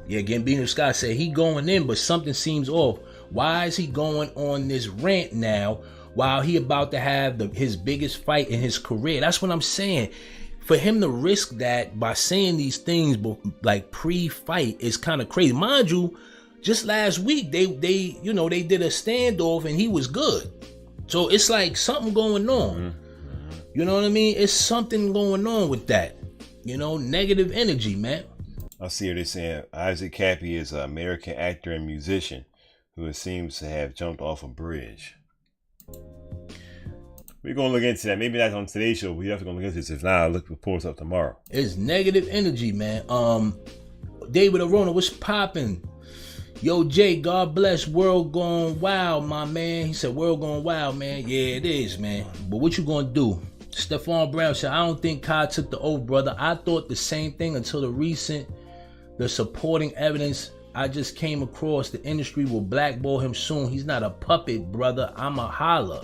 Gambino Scott said he going in, but something seems off. Why is he going on this rant now while he about to have his biggest fight in his career? That's what I'm saying. For him to risk that by saying these things like pre-fight is kind of crazy. Mind you, just last week they did a standoff and he was good. So it's like something going on. Mm-hmm. You know what I mean? It's something going on with that. You know, negative energy, man. I see what they're saying. Isaac Cappy is an American actor and musician who it seems to have jumped off a bridge. We're going to look into that. Maybe not on today's show, but we definitely going to look into this. If not, I'll look report us up tomorrow. It's negative energy, man. David Arona, what's popping? Yo, Jay, God bless. World going wild, my man. He said, world going wild, man. Yeah, it is, man. But what you going to do? Stephon Brown said, I don't think Kai took the oath, brother. I thought the same thing until the supporting evidence I just came across. The industry will blackball him soon. He's not a puppet, brother. I'm a holler.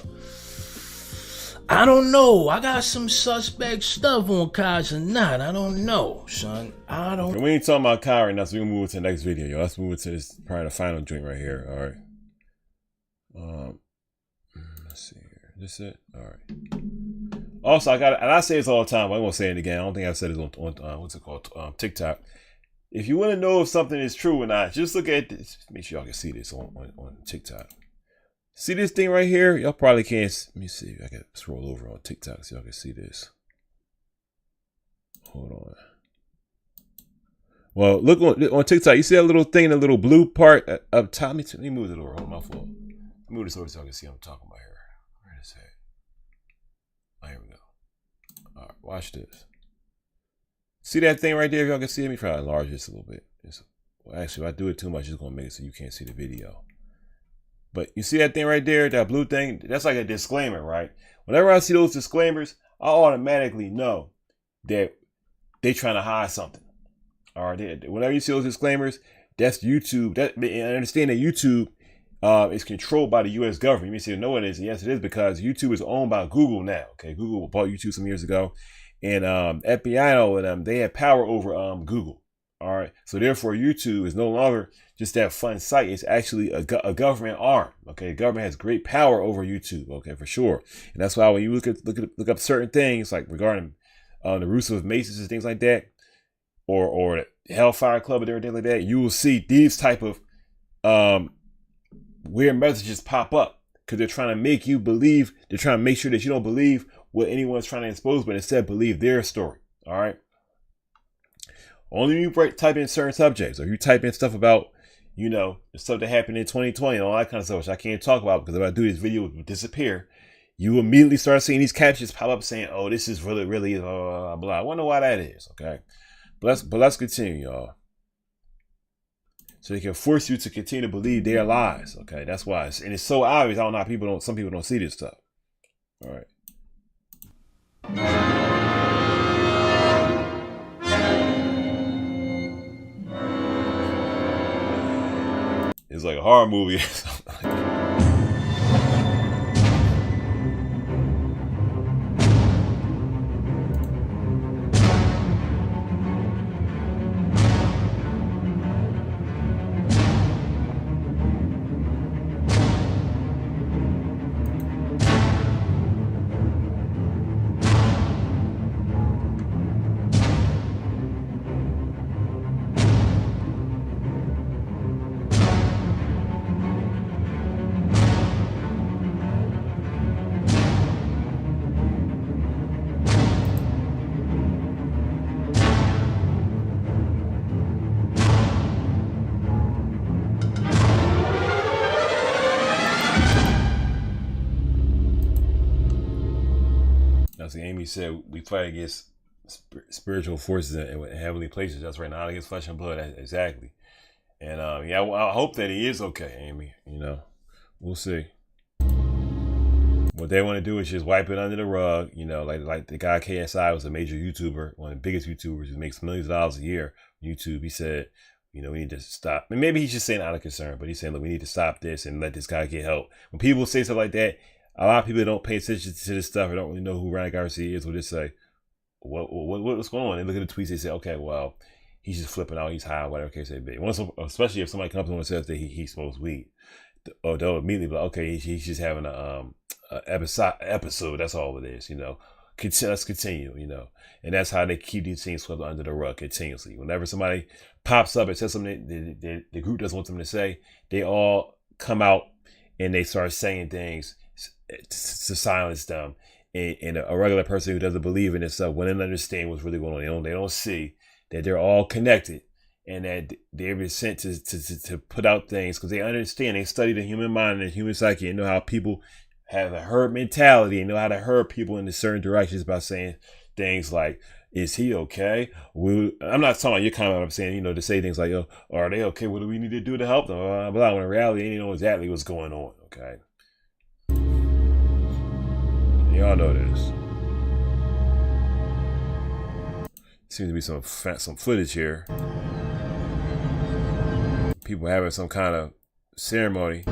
I don't know. I got some suspect stuff on Kai tonight. I don't know, son. We ain't talking about Kai right now, so we're going to move to the next video, yo. Let's move to this, probably the final joint right here. All right. Let's see here. This it? All right. Also, and I say this all the time, but I'm going to say it again. I don't think I've said this on what's it called? TikTok. If you want to know if something is true or not, just look at this. Make sure y'all can see this on TikTok. See this thing right here? Y'all probably can't. Let me see. I can scroll over on TikTok so y'all can see this. Hold on. Well, look on TikTok. You see that little thing, the little blue part up top? Let me move it over. Hold my fault. Move this over so y'all can see what I'm talking about here. Where is it? Oh, here we go. All right, watch this. See that thing right there? If y'all can see it, let me try to enlarge this a little bit. Actually, if I do it too much, it's going to make it so you can't see the video. But you see that thing right there, that blue thing? That's like a disclaimer, right? Whenever I see those disclaimers, I automatically know that they trying to hide something. All right, whenever you see those disclaimers, that's YouTube. And understand that YouTube is controlled by the U.S. government. You may say, no, it isn't. Yes, it is, because YouTube is owned by Google now. Okay, Google bought YouTube some years ago. And FBI and all of them, they have power over Google. All right. So therefore, YouTube is no longer just that fun site. It's actually a government arm. Okay. Government has great power over YouTube. Okay, for sure. And that's why when you look up certain things like regarding the roots of Masons and things like that, or the Hellfire Club and everything like that, you will see these type of weird messages pop up because they're trying to make you believe. They're trying to make sure that you don't believe what anyone's trying to expose, but instead believe their story. All right. Only you type in certain subjects, or you type in stuff about, the stuff that happened in 2020 and all that kind of stuff, which I can't talk about because if I do, this video would disappear. You immediately start seeing these captions pop up saying, "Oh, this is really blah blah." I wonder why that is. Okay, but let's continue, y'all. so they can force you to continue to believe their lies. Okay, that's why, and it's so obvious. I don't know how some people don't see this stuff. All right. It's like a horror movie or something. See, Amy said we fight against spiritual forces in heavenly places. That's right, not against flesh and blood. Exactly. And yeah, I hope that he is okay, Amy. You know, we'll see. What they want to do is just wipe it under the rug. You know, like the guy KSI was a major YouTuber, one of the biggest YouTubers who makes millions of dollars a year on YouTube. He said, you know, we need to stop. And maybe he's just saying out of concern, but he's saying, look, we need to stop this and let this guy get help. When people say stuff like that, a lot of people don't pay attention to this stuff or don't really know who Ryan Garcia is. Will just say, what's going on? And look at the tweets. They say, okay, well, he's just flipping out. He's high, whatever case may be. Especially if somebody comes on and says that he smokes weed. Or they'll immediately be like, okay, he's just having a episode. That's all it is, you know. Let's continue, you know. And that's how they keep these things swept under the rug continuously. Whenever somebody pops up and says something the group doesn't want them to say, they all come out and they start saying things to silence them. And a regular person who doesn't believe in this stuff wouldn't understand what's really going on. They don't see that they're all connected and that they've been sent to put out things because they understand. They study the human mind and the human psyche and know how people have a herd mentality and know how to herd people in certain directions by saying things like, is he okay? I'm not talking about your comment. I'm saying, you know, to say things like, oh, are they okay? What do we need to do to help them? But when in reality, they know exactly what's going on, okay? Y'all know this. Seems to be some footage here. People having some kind of ceremony.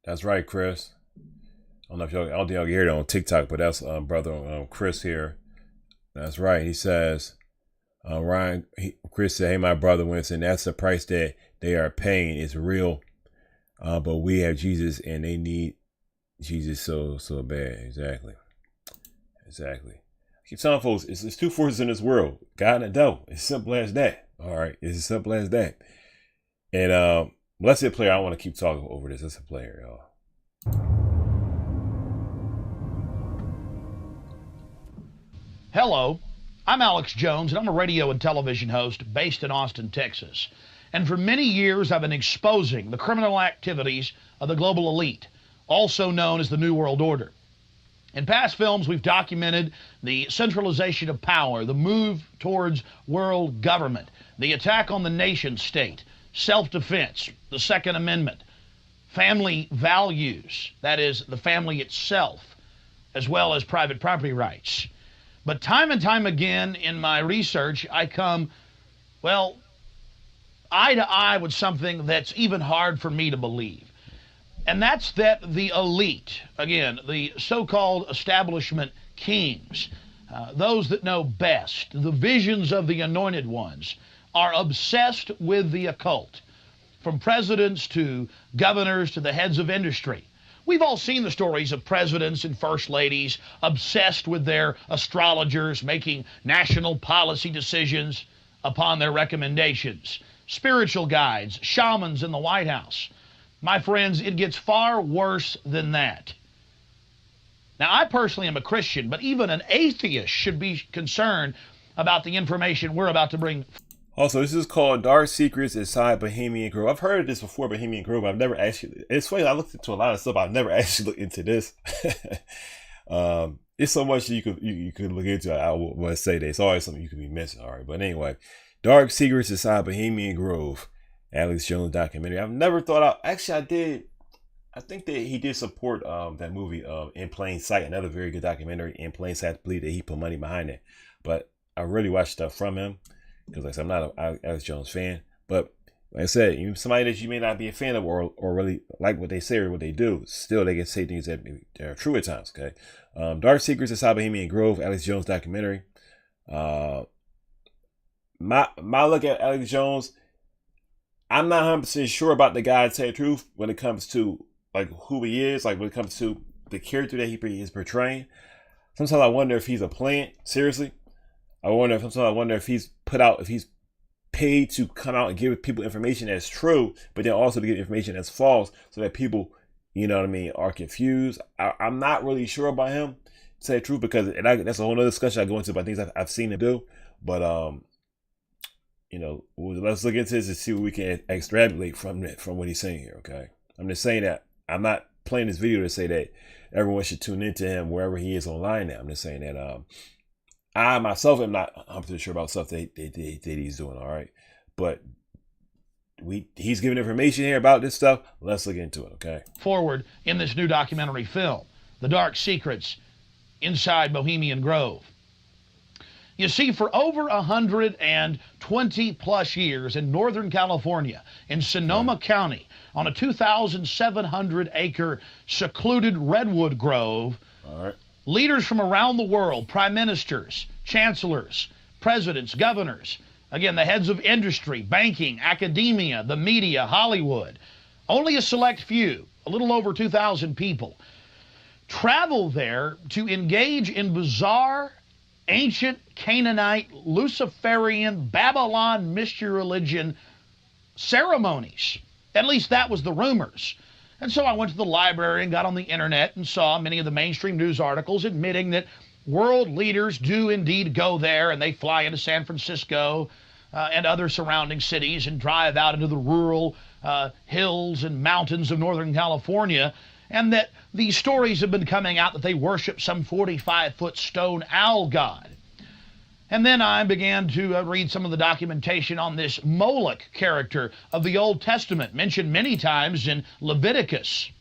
That's right, Chris. I don't think y'all can hear it on TikTok, but that's brother Chris here. That's right. He says, Chris said, hey, my brother Winston, that's the price that they are paying. It's real. But we have Jesus and they need Jesus so bad. Exactly. I keep telling folks, it's two forces in this world. God and the devil. It's simple as that. All right. It's as simple as that. And let's hit play. I don't want to keep talking over this. Let's hit play here, y'all. Hello, I'm Alex Jones, and I'm a radio and television host based in Austin, Texas. And for many years, I've been exposing the criminal activities of the global elite, also known as the New World Order. In past films, we've documented the centralization of power, the move towards world government, the attack on the nation state, self-defense, the Second Amendment, family values, that is, the family itself, as well as private property rights. But time and time again in my research, I come, well, eye to eye with something that's even hard for me to believe. And that's that the elite, again, the so-called establishment kings, those that know best, the visions of the anointed ones, are obsessed with the occult, from presidents to governors to the heads of industry. We've all seen the stories of presidents and first ladies obsessed with their astrologers making national policy decisions. upon their recommendations. Spiritual guides, shamans in the White House. My friends, it gets far worse than that. Now, I personally am a Christian, but even an atheist should be concerned about the information we're about to bring. Also, this is called Dark Secrets Inside Bohemian Grove. I've heard of this before, Bohemian Grove. I've never actually, it's funny, I looked into a lot of stuff. I've never actually looked into this. It's so much you could look into. I want to say that it's always something you could be missing. All right, but anyway, Dark Secrets Inside Bohemian Grove, Alex Jones documentary. I've never thought out. Actually, I did. I think that he did support that movie In Plain Sight, another very good documentary. In Plain Sight, I believe that he put money behind it. But I really watched stuff from him because, like I said, I'm not an Alex Jones fan. But like I said, even somebody that you may not be a fan of or really like what they say or what they do, still they can say things that are true at times. Okay, Dark Secrets Inside Bohemian Grove, Alex Jones documentary. My look at Alex Jones, I'm not 100% sure about the guy, to tell you the truth, when it comes to like who he is, like when it comes to the character that he is portraying. Sometimes I wonder if he's a plant. Seriously, sometimes I wonder if he's paid to come out and give people information that's true, but then also to give information that's false, so that people, you know what I mean, are confused. I'm not really sure about him, to tell you the truth, because that's a whole other discussion I go into about things I've seen him do. But you know, let's look into this and see what we can extrapolate from what he's saying here. Okay, I'm just saying that I'm not playing this video to say that everyone should tune into him wherever he is online now. I'm just saying that I myself am not 100% sure about stuff that he's doing. All right, but he's giving information here about this stuff. Let's look into it. Okay. Forward in this new documentary film, The Dark Secrets Inside Bohemian Grove. You see, for over 120 plus years in Northern California, in Sonoma County, on a 2,700 acre secluded redwood grove, All right. leaders from around the world, prime ministers, chancellors, presidents, governors, again, the heads of industry, banking, academia, the media, Hollywood, only a select few, a little over 2,000 people, travel there to engage in bizarre, ancient Canaanite, Luciferian, Babylon mystery religion ceremonies. At least that was the rumors. And so I went to the library and got on the internet and saw many of the mainstream news articles admitting that world leaders do indeed go there, and they fly into San Francisco and other surrounding cities and drive out into the rural hills and mountains of Northern California, and that these stories have been coming out that they worship some 45-foot stone owl god. And then I began to read some of the documentation on this Moloch character of the Old Testament, mentioned many times in Leviticus.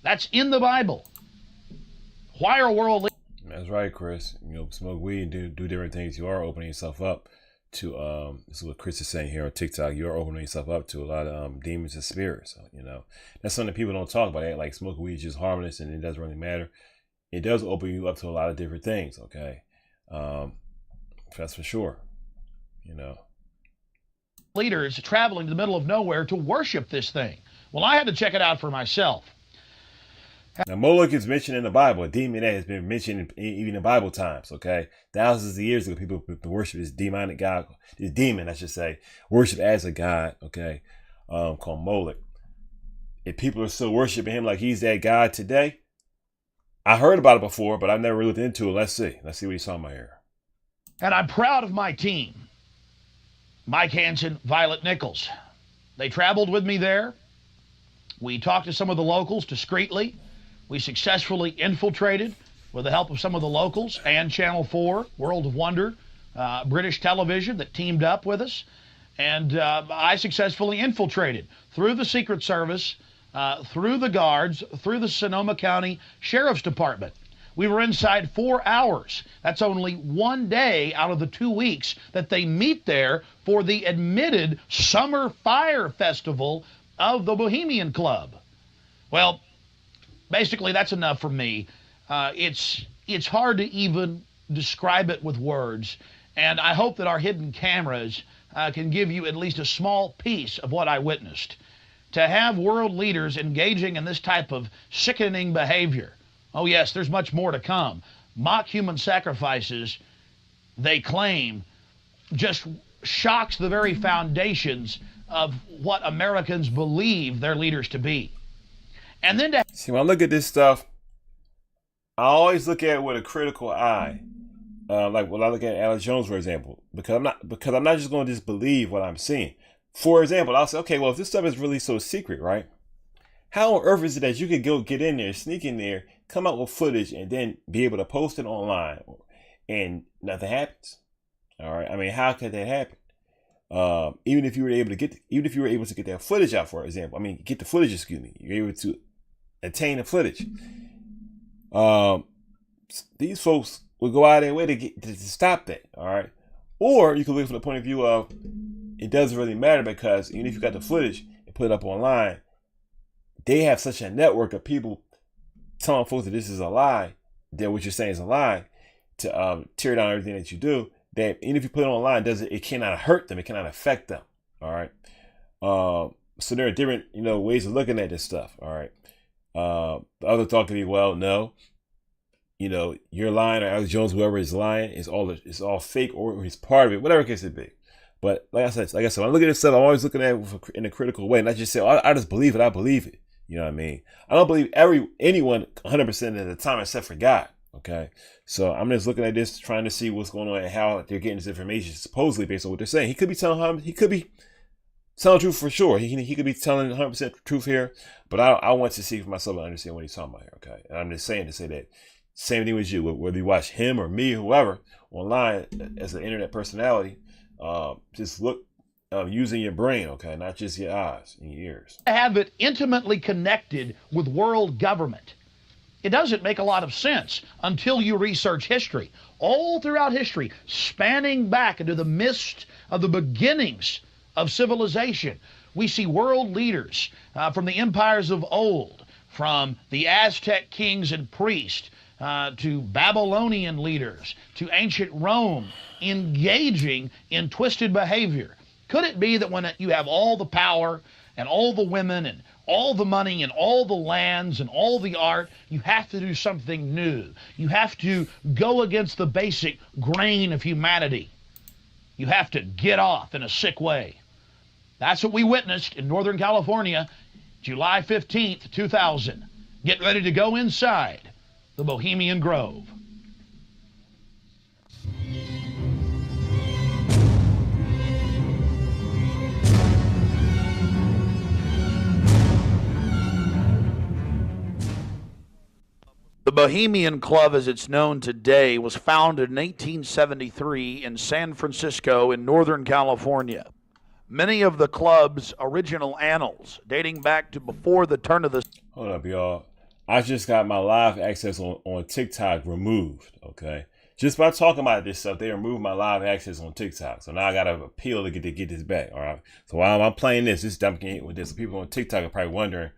That's in the Bible. Why are world leaders? That's right, Chris. You know, smoke weed and do different things. You are opening yourself up to this is what Chris is saying here on TikTok. You are opening yourself up to a lot of demons and spirits. You know, that's something that people don't talk about. Like smoking weed is just harmless and it doesn't really matter. It does open you up to a lot of different things. Okay. That's for sure, you know. Leaders traveling to the middle of nowhere to worship this thing. Well, I had to check it out for myself. Now, Moloch is mentioned in the Bible. A demon that has been mentioned even in Bible times, okay? Thousands of years ago, people worship this demonic god, this demon, I should say, worship as a god, okay, called Moloch. If people are still worshiping him like he's that god today, I heard about it before, but I've never looked into it. Let's see what he's talking about here. And I'm proud of my team. Mike Hansen, Violet Nichols. They traveled with me there. We talked to some of the locals discreetly. We successfully infiltrated with the help of some of the locals and Channel 4, World of Wonder, British television that teamed up with us. And I successfully infiltrated through the Secret Service, through the guards, through the Sonoma County Sheriff's Department. We were inside 4 hours. That's only 1 day out of the 2 weeks that they meet there for the admitted Summer Fire Festival of the Bohemian Club. Well, basically that's enough for me. It's hard to even describe it with words, and I hope that our hidden cameras can give you at least a small piece of what I witnessed. To have world leaders engaging in this type of sickening behavior. Oh yes, there's much more to come. Mock human sacrifices, they claim, just shocks the very foundations of what Americans believe their leaders to be. And then to see, when I look at this stuff, I always look at it with a critical eye. Like when I look at Alex Jones, for example, because I'm not just going to just believe what I'm seeing. For example, I'll say, okay, well, if this stuff is really so secret, right? How on earth is it that you could go get in there, sneak in there, come out with footage, and then be able to post it online, and nothing happens? All right, I mean, how could that happen? Even if you were able to get that footage out, for example, get the footage. Excuse me, you're able to attain the footage. These folks would go out of their way to stop that. All right, or you could look from the point of view of it doesn't really matter, because even if you got the footage and put it up online, they have such a network of people telling folks that this is a lie, that what you're saying is a lie, to tear down everything that you do. That even if you put it online, it cannot hurt them, it cannot affect them. All right. So there are different ways of looking at this stuff. All right. The other thought could be, well, no, you're lying, or Alex Jones, whoever is lying, it's all fake, or he's part of it, whatever case it be. But like I said, when I look at this stuff, I'm always looking at it in a critical way, not just say, oh, I just believe it. I believe it. You know what I mean? I don't believe anyone 100% of the time except for God. Okay, so I'm just looking at this, trying to see what's going on and how they're getting this information, supposedly based on what they're saying. He could be telling the truth for sure. He could be telling 100% truth here, but I want to see for myself and understand what he's talking about here. Okay, and I'm just saying to say that same thing with you, whether you watch him or me, whoever online as an internet personality, just look using your brain, okay, not just your eyes and your ears. have it intimately connected with world government. It doesn't make a lot of sense until you research history. All throughout history, spanning back into the midst of the beginnings of civilization, we see world leaders from the empires of old, from the Aztec kings and priests, to Babylonian leaders, to ancient Rome, engaging in twisted behavior. Could it be that when you have all the power and all the women and all the money and all the lands and all the art, you have to do something new? You have to go against the basic grain of humanity. You have to get off in a sick way. That's what we witnessed in Northern California, July 15th, 2000. Get ready to go inside the Bohemian Grove. The Bohemian Club, as it's known today, was founded in 1873 in San Francisco in Northern California. Many of the club's original annals, dating back to before the turn of the... Hold up, y'all. I just got my live access on TikTok removed, okay? Just by talking about this stuff, they removed my live access on TikTok. So now I got to appeal to get this back, all right? So while I'm playing this I'm getting hit with this. People on TikTok are probably wondering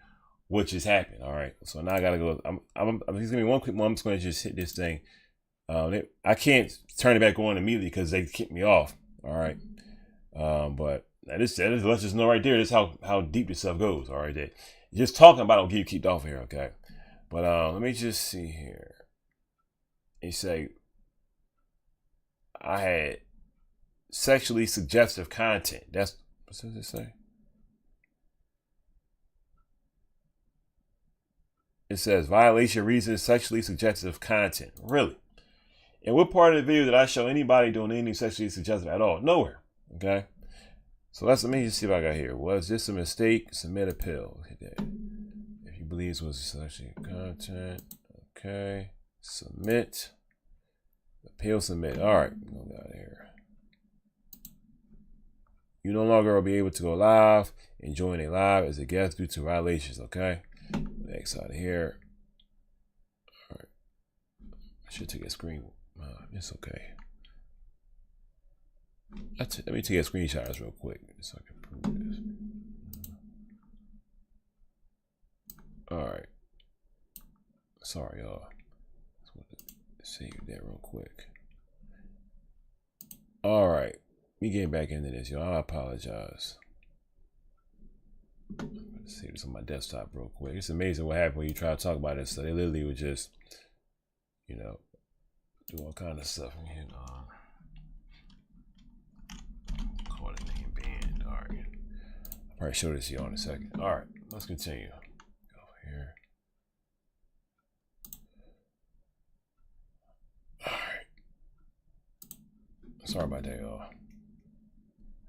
what just happened, all right? So now I got to go. I'm just going to be one quick moment. I'm just going to just hit this thing. I can't turn it back on immediately because they kicked me off, all right? But let's just know right there, this is how deep this stuff goes, all right? That just talking about it will get you kicked off here, okay? But let me just see here. He say, I had sexually suggestive content. What does it say? It says violation reason sexually suggestive content. Really? And what part of the video did I show anybody doing anything sexually suggestive at all? Nowhere. Okay. So let me just see what I got here. Was this a mistake? Submit appeal. Hit that. If you believe this was sexual content. Okay. Submit. Appeal submit. All right. Go down here. You no longer will be able to go live and join a live as a guest due to violations. Okay. X out of here. All right. I should take a screen. It's okay. Let me take a screenshot real quick so I can prove this. All right. Sorry, y'all. Just want to save that real quick. All right. Me getting back into this, y'all. I apologize. Let's see this on my desktop real quick. It's amazing what happened when you try to talk about this. So they literally would just, do all kind of stuff. Probably show this to y'all in a second. All right, let's continue. Go here. All right. Sorry about that, y'all.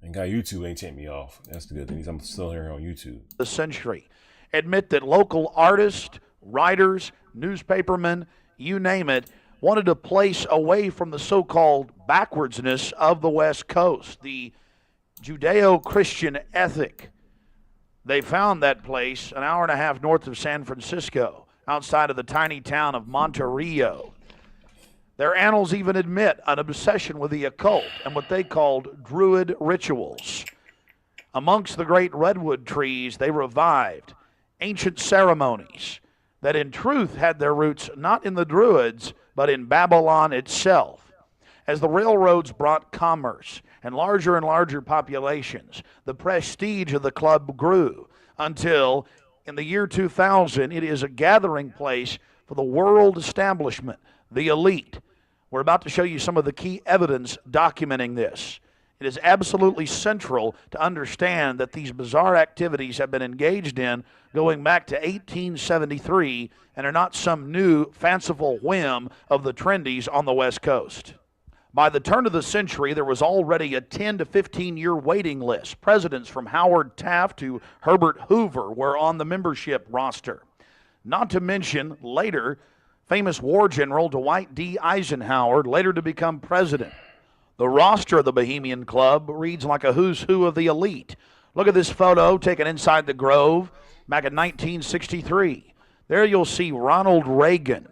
And got YouTube ain't take me off. That's the good thing. I'm still here on YouTube. The century. Admit that local artists, writers, newspapermen, you name it, wanted a place away from the so-called backwardsness of the West Coast, the Judeo-Christian ethic. They found that place an hour and a half north of San Francisco, outside of the tiny town of Monterrey. Their annals even admit an obsession with the occult and what they called druid rituals. Amongst the great redwood trees, they revived ancient ceremonies that in truth had their roots not in the Druids, but in Babylon itself. As the railroads brought commerce and larger populations, the prestige of the club grew until, in the year 2000, it is a gathering place for the world establishment, the elite. We're about to show you some of the key evidence documenting this. It is absolutely central to understand that these bizarre activities have been engaged in going back to 1873 and are not some new fanciful whim of the trendies on the West Coast. By the turn of the century, there was already a 10 to 15-year waiting list. Presidents from Howard Taft to Herbert Hoover were on the membership roster. Not to mention, later, famous war general Dwight D. Eisenhower, later to become president. The roster of the Bohemian Club reads like a who's who of the elite. Look at this photo taken inside the Grove back in 1963. There you'll see Ronald Reagan.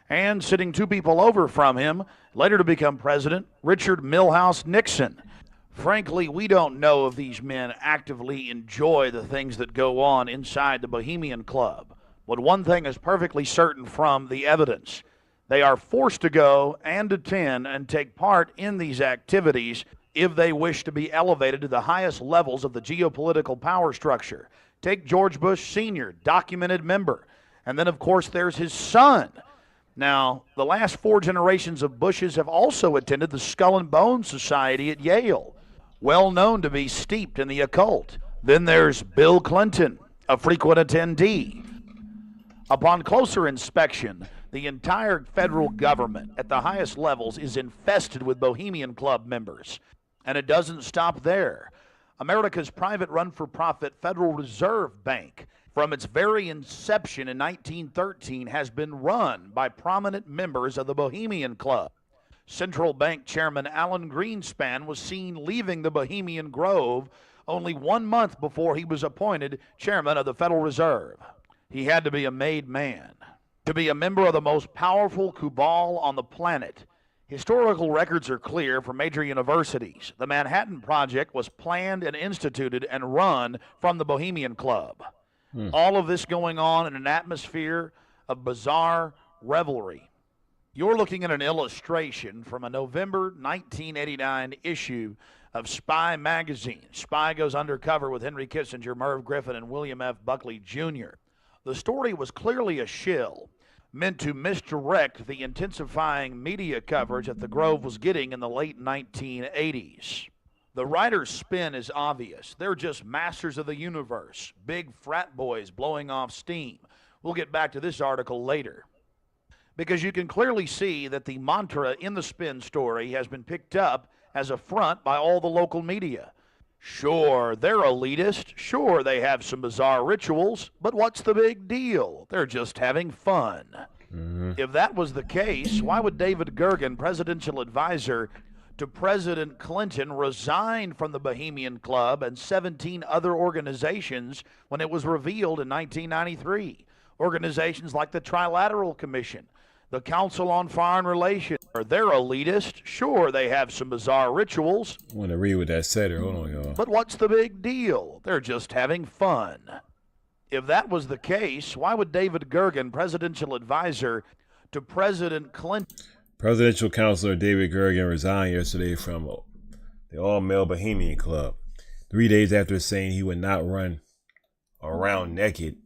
And sitting two people over from him, later to become president, Richard Milhous Nixon. Frankly, we don't know if these men actively enjoy the things that go on inside the Bohemian Club. But one thing is perfectly certain from the evidence. They are forced to go and attend and take part in these activities if they wish to be elevated to the highest levels of the geopolitical power structure. Take George Bush Sr., documented member. And then, of course, there's his son. Now, the last 4 generations of Bushes have also attended the Skull and Bones Society at Yale, well known to be steeped in the occult. Then there's Bill Clinton, a frequent attendee. Upon closer inspection, the entire federal government at the highest levels is infested with Bohemian Club members. And it doesn't stop there. America's private run-for-profit Federal Reserve Bank, from its very inception in 1913, has been run by prominent members of the Bohemian Club. Central Bank Chairman Alan Greenspan was seen leaving the Bohemian Grove only 1 month before he was appointed chairman of the Federal Reserve. He had to be a made man to be a member of the most powerful cabal on the planet. Historical records are clear from major universities. The Manhattan Project was planned and instituted and run from the Bohemian Club. All of this going on in an atmosphere of bizarre revelry. You're looking at an illustration from a November 1989 issue of Spy magazine. Spy goes undercover with Henry Kissinger, Merv Griffin, and William F. Buckley Jr. The story was clearly a shill, meant to misdirect the intensifying media coverage that the Grove was getting in the late 1980s. The writer's spin is obvious. They're just masters of the universe, big frat boys blowing off steam. We'll get back to this article later. Because you can clearly see that the mantra in the spin story has been picked up as a front by all the local media. Sure, they're elitist. Sure, they have some bizarre rituals. But what's the big deal? They're just having fun. If that was the case, why would David Gergen, presidential advisor to President Clinton, resign from the Bohemian Club and 17 other organizations when it was revealed in 1993? Organizations like the Trilateral Commission, the Council on Foreign Relations. They're elitist. Sure, they have some bizarre rituals. I want to read what that said here. Hold on, y'all. But what's the big deal? They're just having fun. If that was the case, why would David Gergen, presidential advisor to President Clinton... Presidential counselor David Gergen resigned yesterday from the all-male Bohemian Club, 3 days after saying he would not run around naked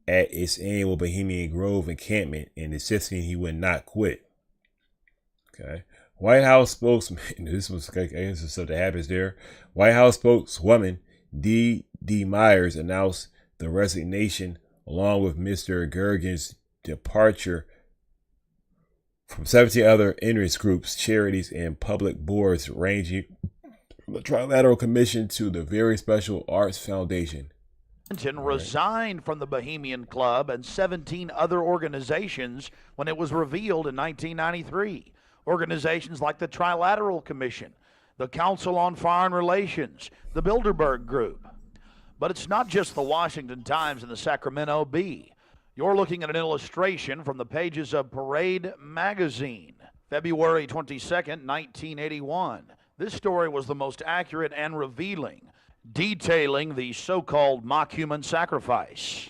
at its annual Bohemian Grove encampment and insisting he would not quit. Okay. White House spokesman, this is stuff that happens there. White House spokeswoman D. Myers announced the resignation along with Mr. Gergen's departure from 17 other interest groups, charities, and public boards ranging from the Trilateral Commission to the Very Special Arts Foundation. Resigned from the Bohemian Club and 17 other organizations when it was revealed in 1993. Organizations like the Trilateral Commission, the Council on Foreign Relations, the Bilderberg Group. But it's not just the Washington Times and the Sacramento Bee. You're looking at an illustration from the pages of Parade magazine, February 22nd, 1981. This story was the most accurate and revealing, detailing the so-called mock human sacrifice.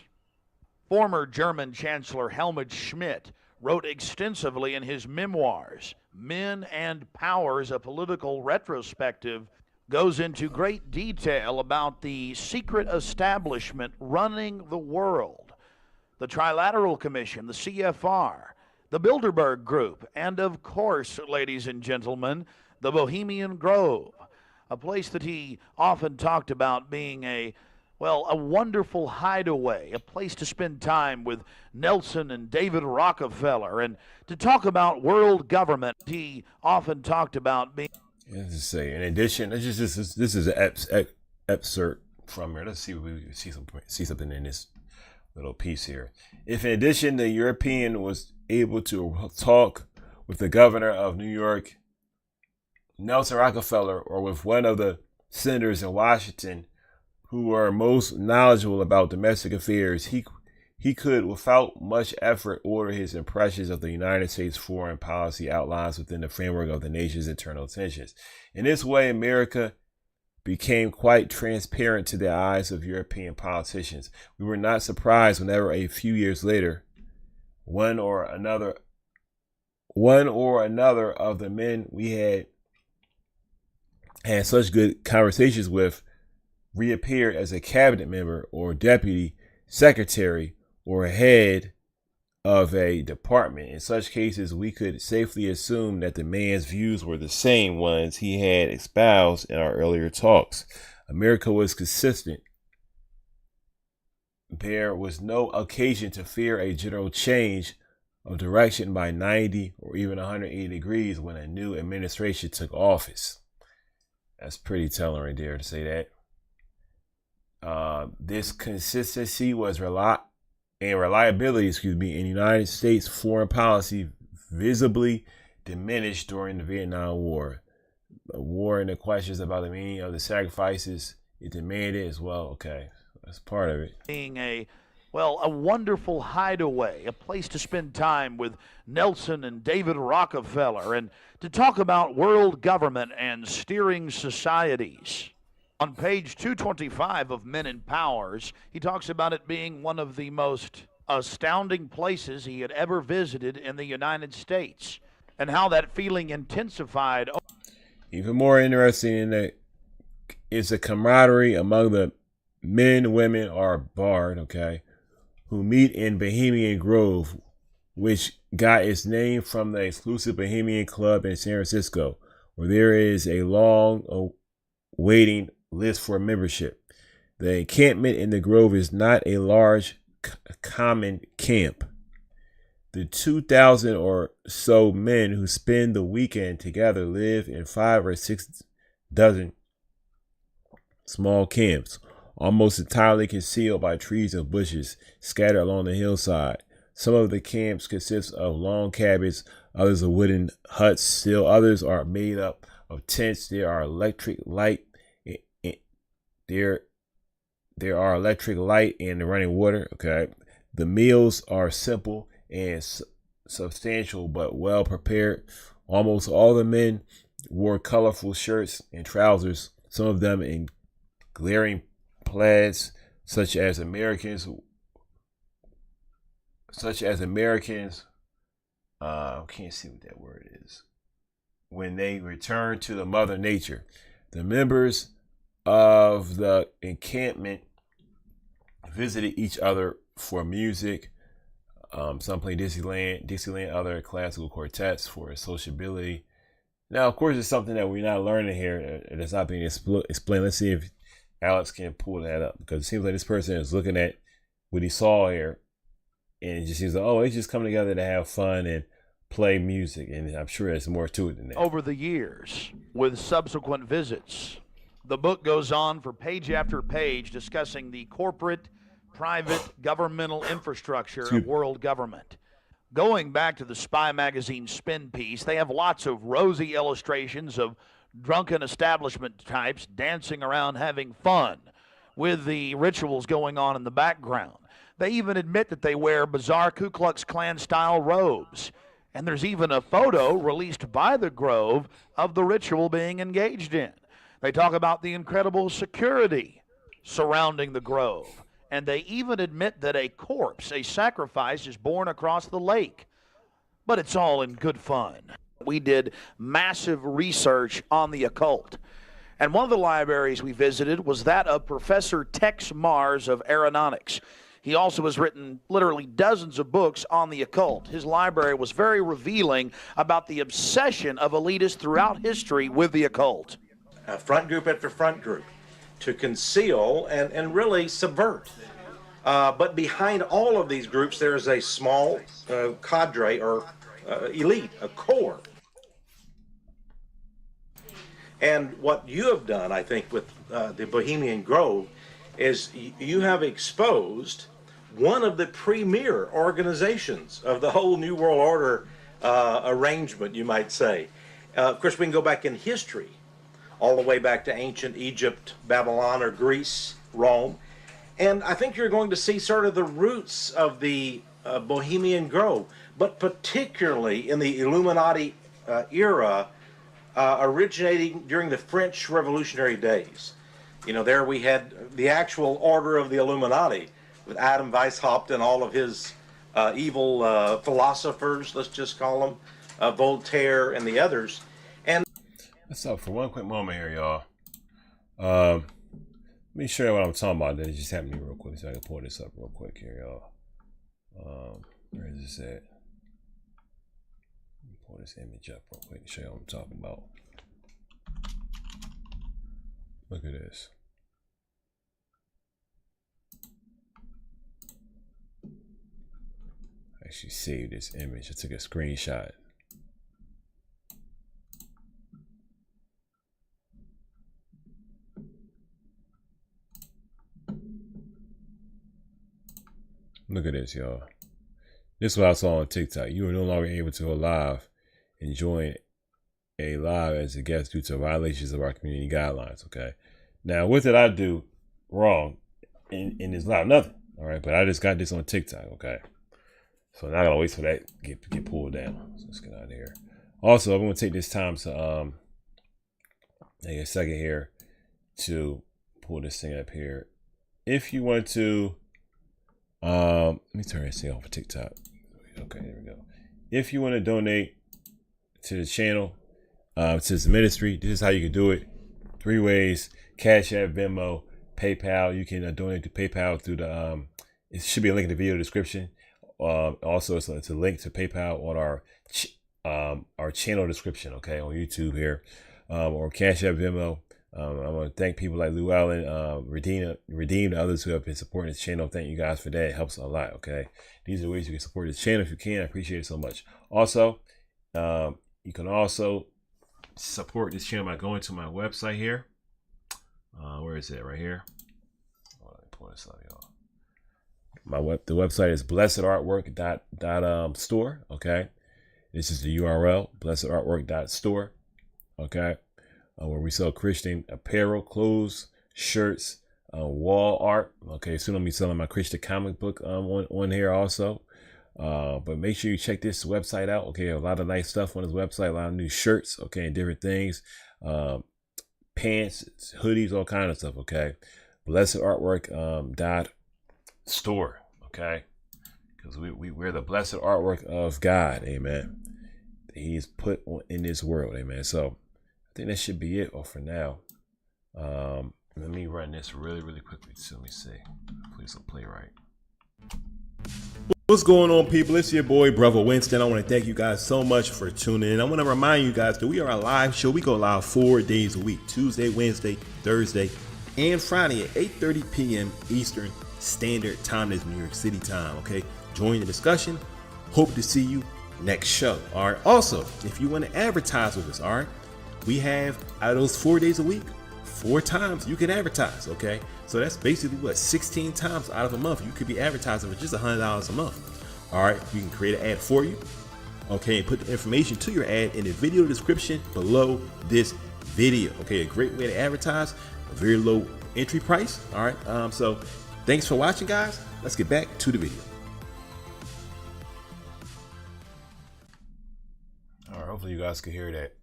Former German Chancellor Helmut Schmidt wrote extensively in his memoirs, Men and Powers, a Political Retrospective, goes into great detail about the secret establishment running the world, the Trilateral Commission, the CFR, the Bilderberg Group, and of course, ladies and gentlemen, the Bohemian Grove, a place that he often talked about being a wonderful hideaway, a place to spend time with Nelson and David Rockefeller, and to talk about world government. He often talked about being... Let's just say, in addition, this is an excerpt from here. Let's see if we see something in this little piece here. If in addition the European was able to talk with the governor of New York, Nelson Rockefeller, or with one of the senators in Washington who were most knowledgeable about domestic affairs, he could, without much effort, order his impressions of the United States foreign policy outlines within the framework of the nation's internal tensions. In this way, America became quite transparent to the eyes of European politicians. We were not surprised whenever a few years later, one or another of the men we had such good conversations with reappeared as a cabinet member or deputy secretary or head of a department. In such cases, we could safely assume that the man's views were the same ones he had espoused in our earlier talks. America was consistent. There was no occasion to fear a general change of direction by 90 or even 180 degrees when a new administration took office. That's pretty telling right there to say that. This consistency was reliability, in United States foreign policy visibly diminished during the Vietnam War. The war and the questions about the meaning of the sacrifices it demanded as well. Okay, that's part of it. Being a wonderful hideaway, a place to spend time with Nelson and David Rockefeller, and to talk about world government and steering societies. On page 225 of Men and Powers, he talks about it being one of the most astounding places he had ever visited in the United States, and how that feeling intensified. Even more interesting in that is the camaraderie among the men, women, or bard, who meet in Bohemian Grove, which got its name from the exclusive Bohemian Club in San Francisco, where there is a long waiting list for membership. The encampment in the Grove is not a large common camp. The 2,000 or so men who spend the weekend together live in 5 or 6 dozen small camps, almost entirely concealed by trees and bushes scattered along the hillside. Some of the camps consist of long cabins, others of wooden huts, still others are made up of tents. There are electric light and running water. The meals are simple and substantial but well prepared. Almost all the men wore colorful shirts and trousers, some of them in glaring plaids, such as Americans. Can't see what that word is. When they return to the Mother Nature, the members of the encampment visited each other for music. Some play Dixieland, other classical quartets for sociability. Now, of course, it's something that we're not learning here. It's not being explained. Let's see if Alex can pull that up, because it seems like this person is looking at what he saw here, and it just seems like, oh, they just come together to have fun and play music, and I'm sure there's more to it than that. Over the years, with subsequent visits, the book goes on for page after page discussing the corporate, private, governmental infrastructure of world government. Going back to the Spy magazine spin piece, they have lots of rosy illustrations of drunken establishment types dancing around having fun with the rituals going on in the background. They even admit that they wear bizarre Ku Klux Klan style robes. And there's even a photo released by the Grove of the ritual being engaged in. They talk about the incredible security surrounding the Grove. And they even admit that a corpse, a sacrifice, is born across the lake. But it's all in good fun. We did massive research on the occult. And one of the libraries we visited was that of Professor Tex Mars of Aeronautics. He also has written literally dozens of books on the occult. His library was very revealing about the obsession of elitists throughout history with the occult. Front group after front group to conceal and really subvert. But behind all of these groups, there is a small cadre or elite, a core. And what you have done, I think, with the Bohemian Grove is you have exposed one of the premier organizations of the whole New World Order arrangement, you might say. Of course, we can go back in history, all the way back to ancient Egypt, Babylon, or Greece, Rome. And I think you're going to see sort of the roots of the Bohemian Grove, but particularly in the Illuminati era, originating during the French Revolutionary days. You know, there we had the actual Order of the Illuminati with Adam Weishaupt and all of his evil philosophers, let's just call them, Voltaire and the others. And so for one quick moment here, y'all, let me show you what I'm talking about. That just happened to me real quick, so I can pull this up real quick here, y'all. Where is this at? Let me pull this image up real quick to show you what I'm talking about. Look at this. I actually saved this image. I took a screenshot. Look at this, y'all. This is what I saw on TikTok. You are no longer able to go live and join a live as a guest due to violations of our community guidelines. Okay. Now, what did I do wrong in this live? Nothing. All right. But I just got this on TikTok. Okay. So now I gotta wait for that to get pulled down. So let's get out of here. Also, I'm gonna take this time to take a second here to pull this thing up here. If you want to, let me turn this thing off for TikTok. Okay, there we go. If you want to donate to the channel, to this ministry, this is how you can do it. 3 ways: Cash App, Venmo, PayPal. You can donate to PayPal through the it should be a link in the video description. Also, it's a link to PayPal on our channel description, okay, on YouTube here, or Cash App, Venmo. I want to thank people like Lou Allen, Redeem, others who have been supporting this channel. Thank you guys for that. It helps a lot, okay? These are ways you can support this channel if you can. I appreciate it so much. Also, you can also support this channel by going to my website here. Where is it? Right here. Let me pull this up, y'all. The website is blessedartwork.store. Okay, this is the URL, blessedartwork.store. Okay, where we sell Christian apparel, clothes, shirts, wall art. Okay, soon I'll be selling my Christian comic book on here also. But make sure you check this website out. Okay, a lot of nice stuff on this website, a lot of new shirts. Okay, and different things, pants, hoodies, all kind of stuff. Okay, blessedartwork store, okay, because we're the blessed artwork of God, amen, that He's put in this world, amen. So I think that should be it for now. Let me run this really quickly. So let me see. Please don't play right. What's going on, people? It's your boy, Brother Winston. I want to thank you guys so much for tuning in. I want to remind you guys that we are a live show. We go live 4 days a week: Tuesday, Wednesday, Thursday, and Friday at 8:30 p.m. Eastern Standard Time. That's New York City time, okay? Join the discussion. Hope to see you next show, all right? Also, if you want to advertise with us, all right? We have, out of those 4 days a week, 4 times you can advertise, okay? So that's basically what, 16 times out of a month you could be advertising for just $100 a month. All right, we can create an ad for you, okay, and put the information to your ad in the video description below this video. Okay, a great way to advertise, a very low entry price. All right, so thanks for watching, guys. Let's get back to the video. All right, hopefully you guys can hear that.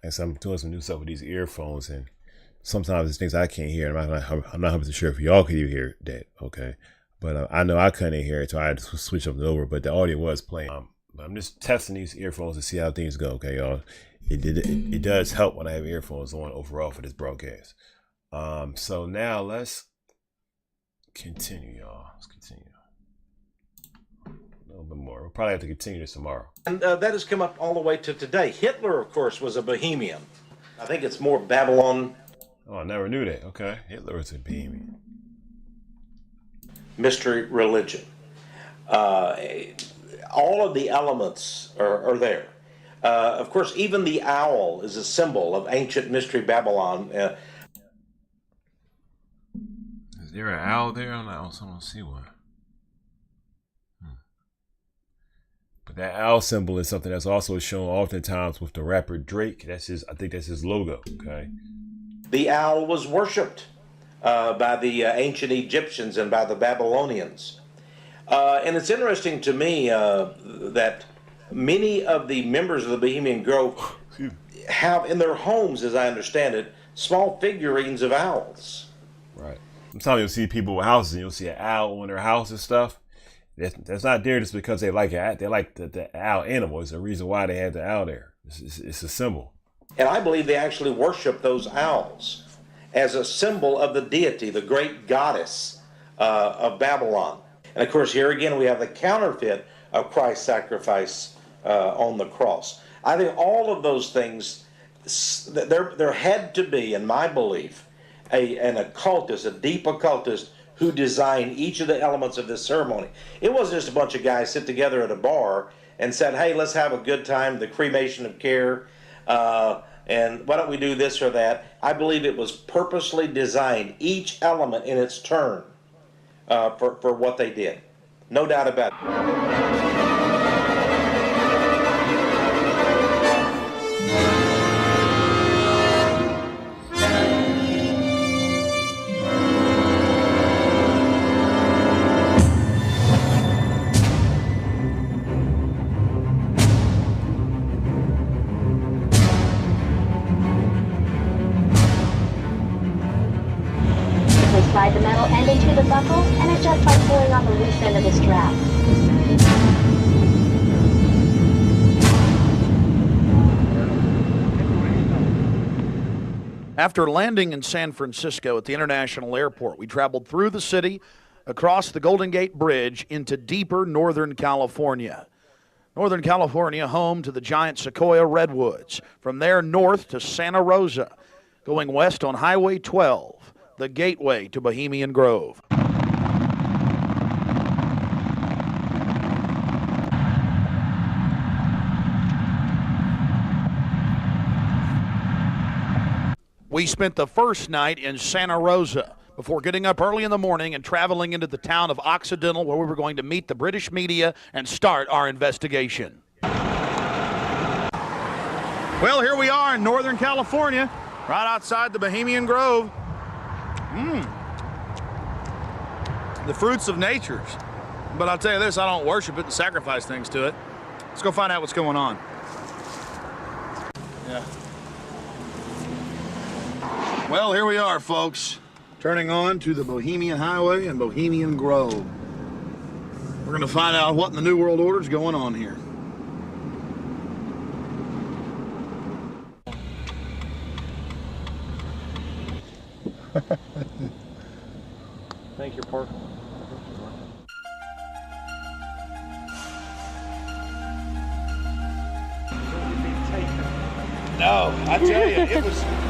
And so I'm doing some new stuff with these earphones, and sometimes there's things I can't hear. I'm not 100% sure if y'all can hear that, okay? But I know I couldn't hear it, so I had to switch them over. But the audio was playing. But I'm just testing these earphones to see how things go, okay, y'all? It does help when I have earphones on overall for this broadcast. So now let's continue, y'all. Let's continue. A little bit more. We'll probably have to continue this tomorrow. And that has come up all the way to today. Hitler, of course, was a Bohemian. I think it's more Babylon. Oh, I never knew that. Okay, Hitler was a Bohemian. Mystery religion. All of the elements are there. Of course, even the owl is a symbol of ancient mystery Babylon. Is there an owl there? I don't see one. But that owl symbol is something that's also shown oftentimes with the rapper Drake. I think that's his logo. Okay. The owl was worshipped by the ancient Egyptians and by the Babylonians. And it's interesting to me that many of the members of the Bohemian Grove have in their homes, as I understand it, small figurines of owls. Right. Sometimes you'll see people with houses and you'll see an owl in their house and stuff. That's not there just because they like it. They like the owl animal. It's the reason why they had the owl there. It's a symbol. And I believe they actually worship those owls as a symbol of the deity, the great goddess of Babylon. And of course, here again, we have the counterfeit of Christ's sacrifice on the cross. I think all of those things, there had to be, in my belief, an occultist, a deep occultist, who designed each of the elements of this ceremony. It wasn't just a bunch of guys sit together at a bar and said, hey, let's have a good time, the cremation of care, and why don't we do this or that. I believe it was purposely designed, each element in its turn, for what they did. No doubt about it. Slide the metal end into the buckle and adjust by pulling on the loose end of the strap. After landing in San Francisco at the International Airport, we traveled through the city, across the Golden Gate Bridge, into deeper Northern California. Northern California, home to the giant Sequoia redwoods. From there north to Santa Rosa, going west on Highway 12. The gateway to Bohemian Grove. We spent the first night in Santa Rosa before getting up early in the morning and traveling into the town of Occidental, where we were going to meet the British media and start our investigation. Well, here we are in Northern California, right outside the Bohemian Grove. The fruits of nature. But I'll tell you this, I don't worship it and sacrifice things to it. Let's go find out what's going on. Yeah. Well, here we are, folks. Turning on to the Bohemian Highway and Bohemian Grove. We're going to find out what in the New World Order is going on here. Thank you, Parker. No, Oh, I tell you,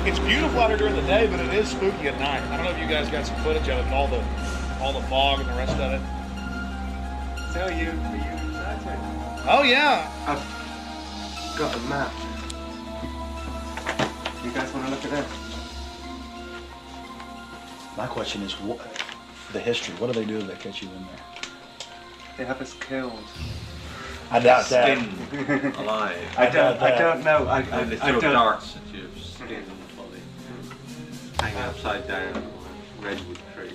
it's beautiful out here during the day, but it is spooky at night. I don't know if you guys got some footage of it, and all the fog and the rest of it. So are you excited? Oh yeah. I've got a map. You guys want to look at that? My question is, the history. What do they do if they catch you in there? They have us killed. I doubt that. Skin alive. I don't know. I throw don't. darts at your skin and body. Hang upside down on a redwood tree.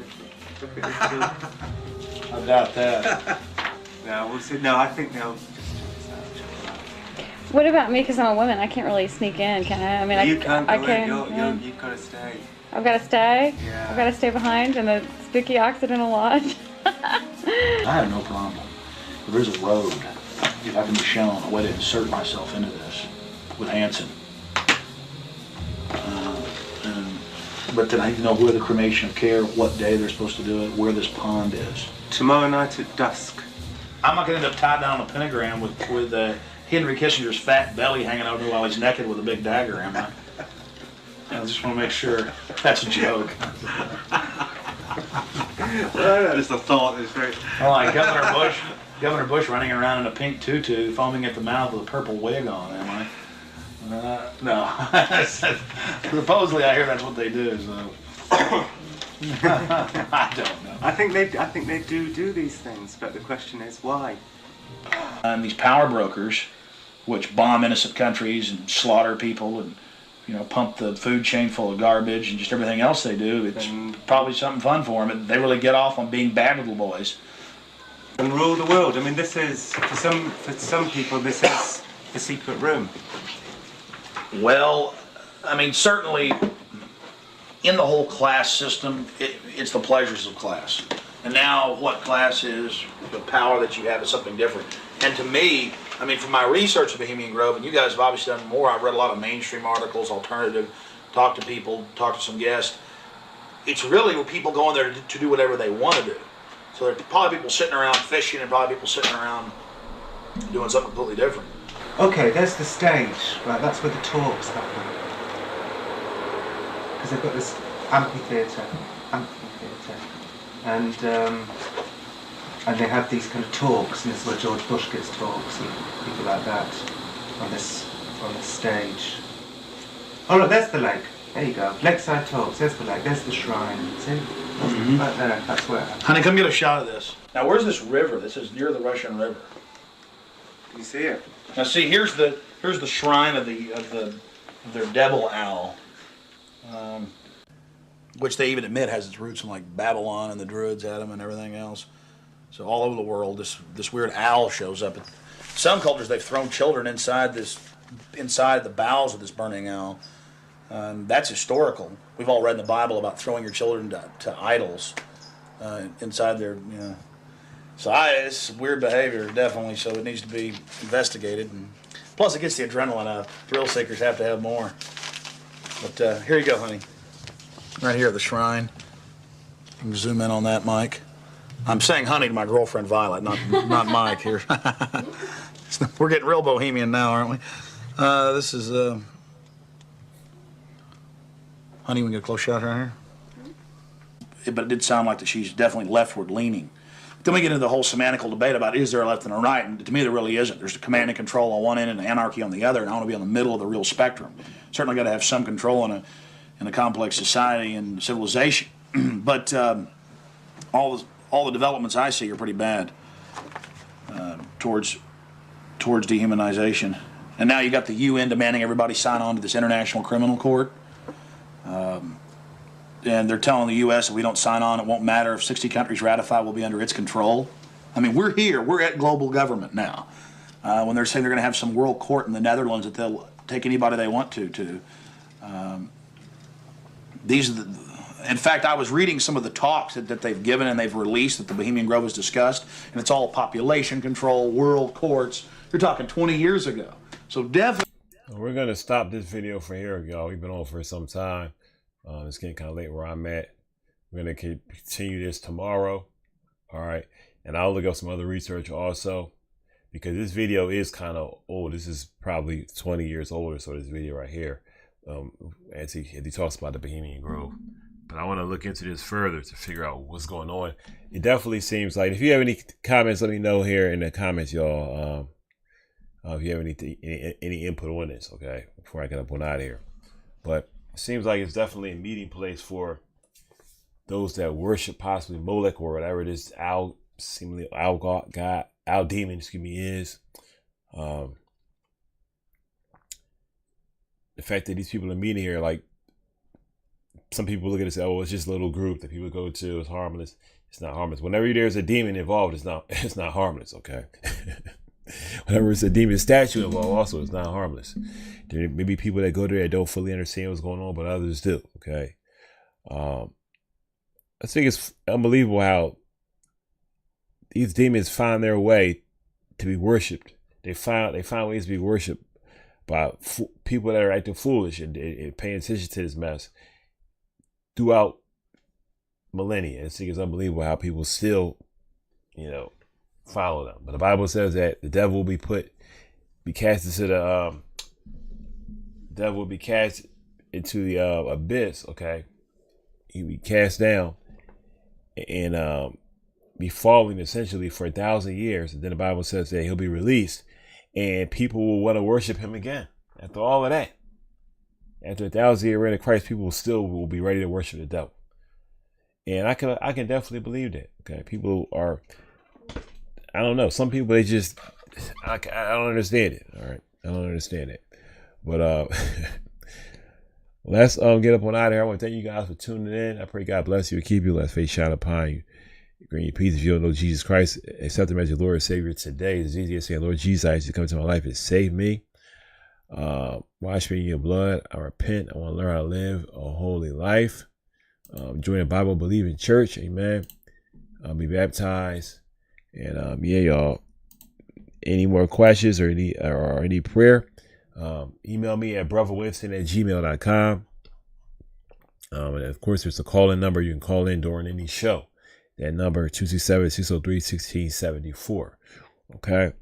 I doubt that. No, we'll see. No, I think they'll just What about me? Because I'm a woman, I can't really sneak in, can I? I mean, you can't go I can. in. You've got to stay. I've got to stay. Yeah. I've got to stay behind in the spooky Occidental Lodge. I have no problem. There is a road. If I can be shown a way to insert myself into this with Hanson. But then I need to know where the cremation of care, what day they're supposed to do it, where this pond is. Tomorrow night at dusk. I'm not going to end up tied down on a pentagram with Henry Kissinger's fat belly hanging over while he's naked with a big dagger, am I? I just want to make sure that's a joke. Just a thought. It's very. Oh, like Governor Bush running around in a pink tutu, foaming at the mouth with a purple wig on, am I? No. Supposedly, I hear that's what they do. So I don't know. I think they do these things, but the question is why. And these power brokers, which bomb innocent countries and slaughter people and pump the food chain full of garbage and just everything else they do, it's probably something fun for them. They really get off on being bad little boys. And rule the world. I mean, this is for some people. This is the secret room. Well, I mean, certainly in the whole class system, it's the pleasures of class. And now what class is, the power that you have is something different. And to me, I mean, from my research of Bohemian Grove, and you guys have obviously done more, I've read a lot of mainstream articles, alternative, talked to people, talked to some guests. It's really where people go in there to do whatever they want to do. So there are probably people sitting around fishing and probably people sitting around doing something completely different. Okay, there's the stage. Right, that's where the talks happen. Because they've got this amphitheatre, and they have these kind of talks, and this is where George Bush gives talks and people like that on this stage. Oh look, there's the lake. There you go. Lakeside talks. There's the lake. There's the shrine. See? Right there. That's where. Honey, come get a shot of this. Now, where's this river? This is near the Russian River. Can you see it? Now, see, here's the shrine of their devil owl, which they even admit has its roots in like Babylon and the Druids had them and everything else. So all over the world, this weird owl shows up. In some cultures, they've thrown children inside the bowels of this burning owl. That's historical. We've all read in the Bible about throwing your children to idols inside their, So it's weird behavior, definitely, so it needs to be investigated. And plus, it gets the adrenaline up. Thrill seekers have to have more. But here you go, honey. Right here, the shrine. You can zoom in on that, Mike. I'm saying honey to my girlfriend, Violet, not Mike here. We're getting real bohemian now, aren't we? This is... Honey, we can get a close shot right here. But it did sound like that she's definitely leftward leaning. Then we get into the whole semantical debate about is there a left and a right, and to me there really isn't. There's the command and control on one end and the anarchy on the other, and I want to be on the middle of the real spectrum. Certainly got to have some control in a complex society and civilization. But all the developments I see are pretty bad towards dehumanization. And now you got the UN demanding everybody sign on to this International Criminal Court. And they're telling the U.S. if we don't sign on, it won't matter. If 60 countries ratify, we'll be under its control. I mean, we're here. We're at global government now. When they're saying they're going to have some world court in the Netherlands that they'll take anybody they want to. These are in fact, I was reading some of the talks that they've given and they've released that the Bohemian Grove has discussed, and it's all population control, world courts. You're talking 20 years ago. So definitely. We're going to stop this video for here, y'all. We've been on for some time. It's getting kind of late where I'm at. We're going to continue this tomorrow. All right. And I'll look up some other research also, because this video is kind of old. This is probably 20 years older. So this video right here, as he talks about the Bohemian Grove. But I want to look into this further to figure out what's going on. It definitely seems like, if you have any comments, let me know here in the comments, y'all. If you have any input on this, okay, before I get up on out of here. But it seems like it's definitely a meeting place for those that worship possibly Molech or whatever it is, seemingly Al demon, is. The fact that these people are meeting here, like, some people look at it and say, oh, it's just a little group that people go to, it's harmless. It's not harmless. Whenever there's a demon involved, it's not harmless, okay? Whenever it's a demon statue involved, also, it's not harmless. There may be people that go there that don't fully understand what's going on, but others do, okay? I think it's unbelievable how these demons find their way to be worshipped. They find ways to be worshipped by people that are acting foolish and paying attention to this mess throughout millennia. I think it's unbelievable how people still, follow them. But the Bible says that the devil will be cast into the abyss. Okay, he'll be cast down and be falling essentially for 1,000 years, and then the Bible says that he'll be released, and people will want to worship him again after all of that. After 1,000-year reign of Christ, people will be ready to worship the devil. And I can definitely believe that. Okay, people are, I don't know. Some people, I don't understand it. All right, I don't understand it. But let's get up on out of here. I want to thank you guys for tuning in. I pray God bless you and keep you. Let faith shine upon you. Grant you peace. If you don't know Jesus Christ, accept him as your Lord and Savior today. It's easy to say, Lord Jesus, I ask you to come into my life and save me. Wash me in your blood. I repent. I want to learn how to live a holy life. Join a Bible believing church. Amen. Be baptized. And yeah, y'all. Any more questions or any prayer? Email me at brotherwinston@gmail.com. And of course, there's a call-in number. You can call in during any show. That number 267-603-1674. Okay.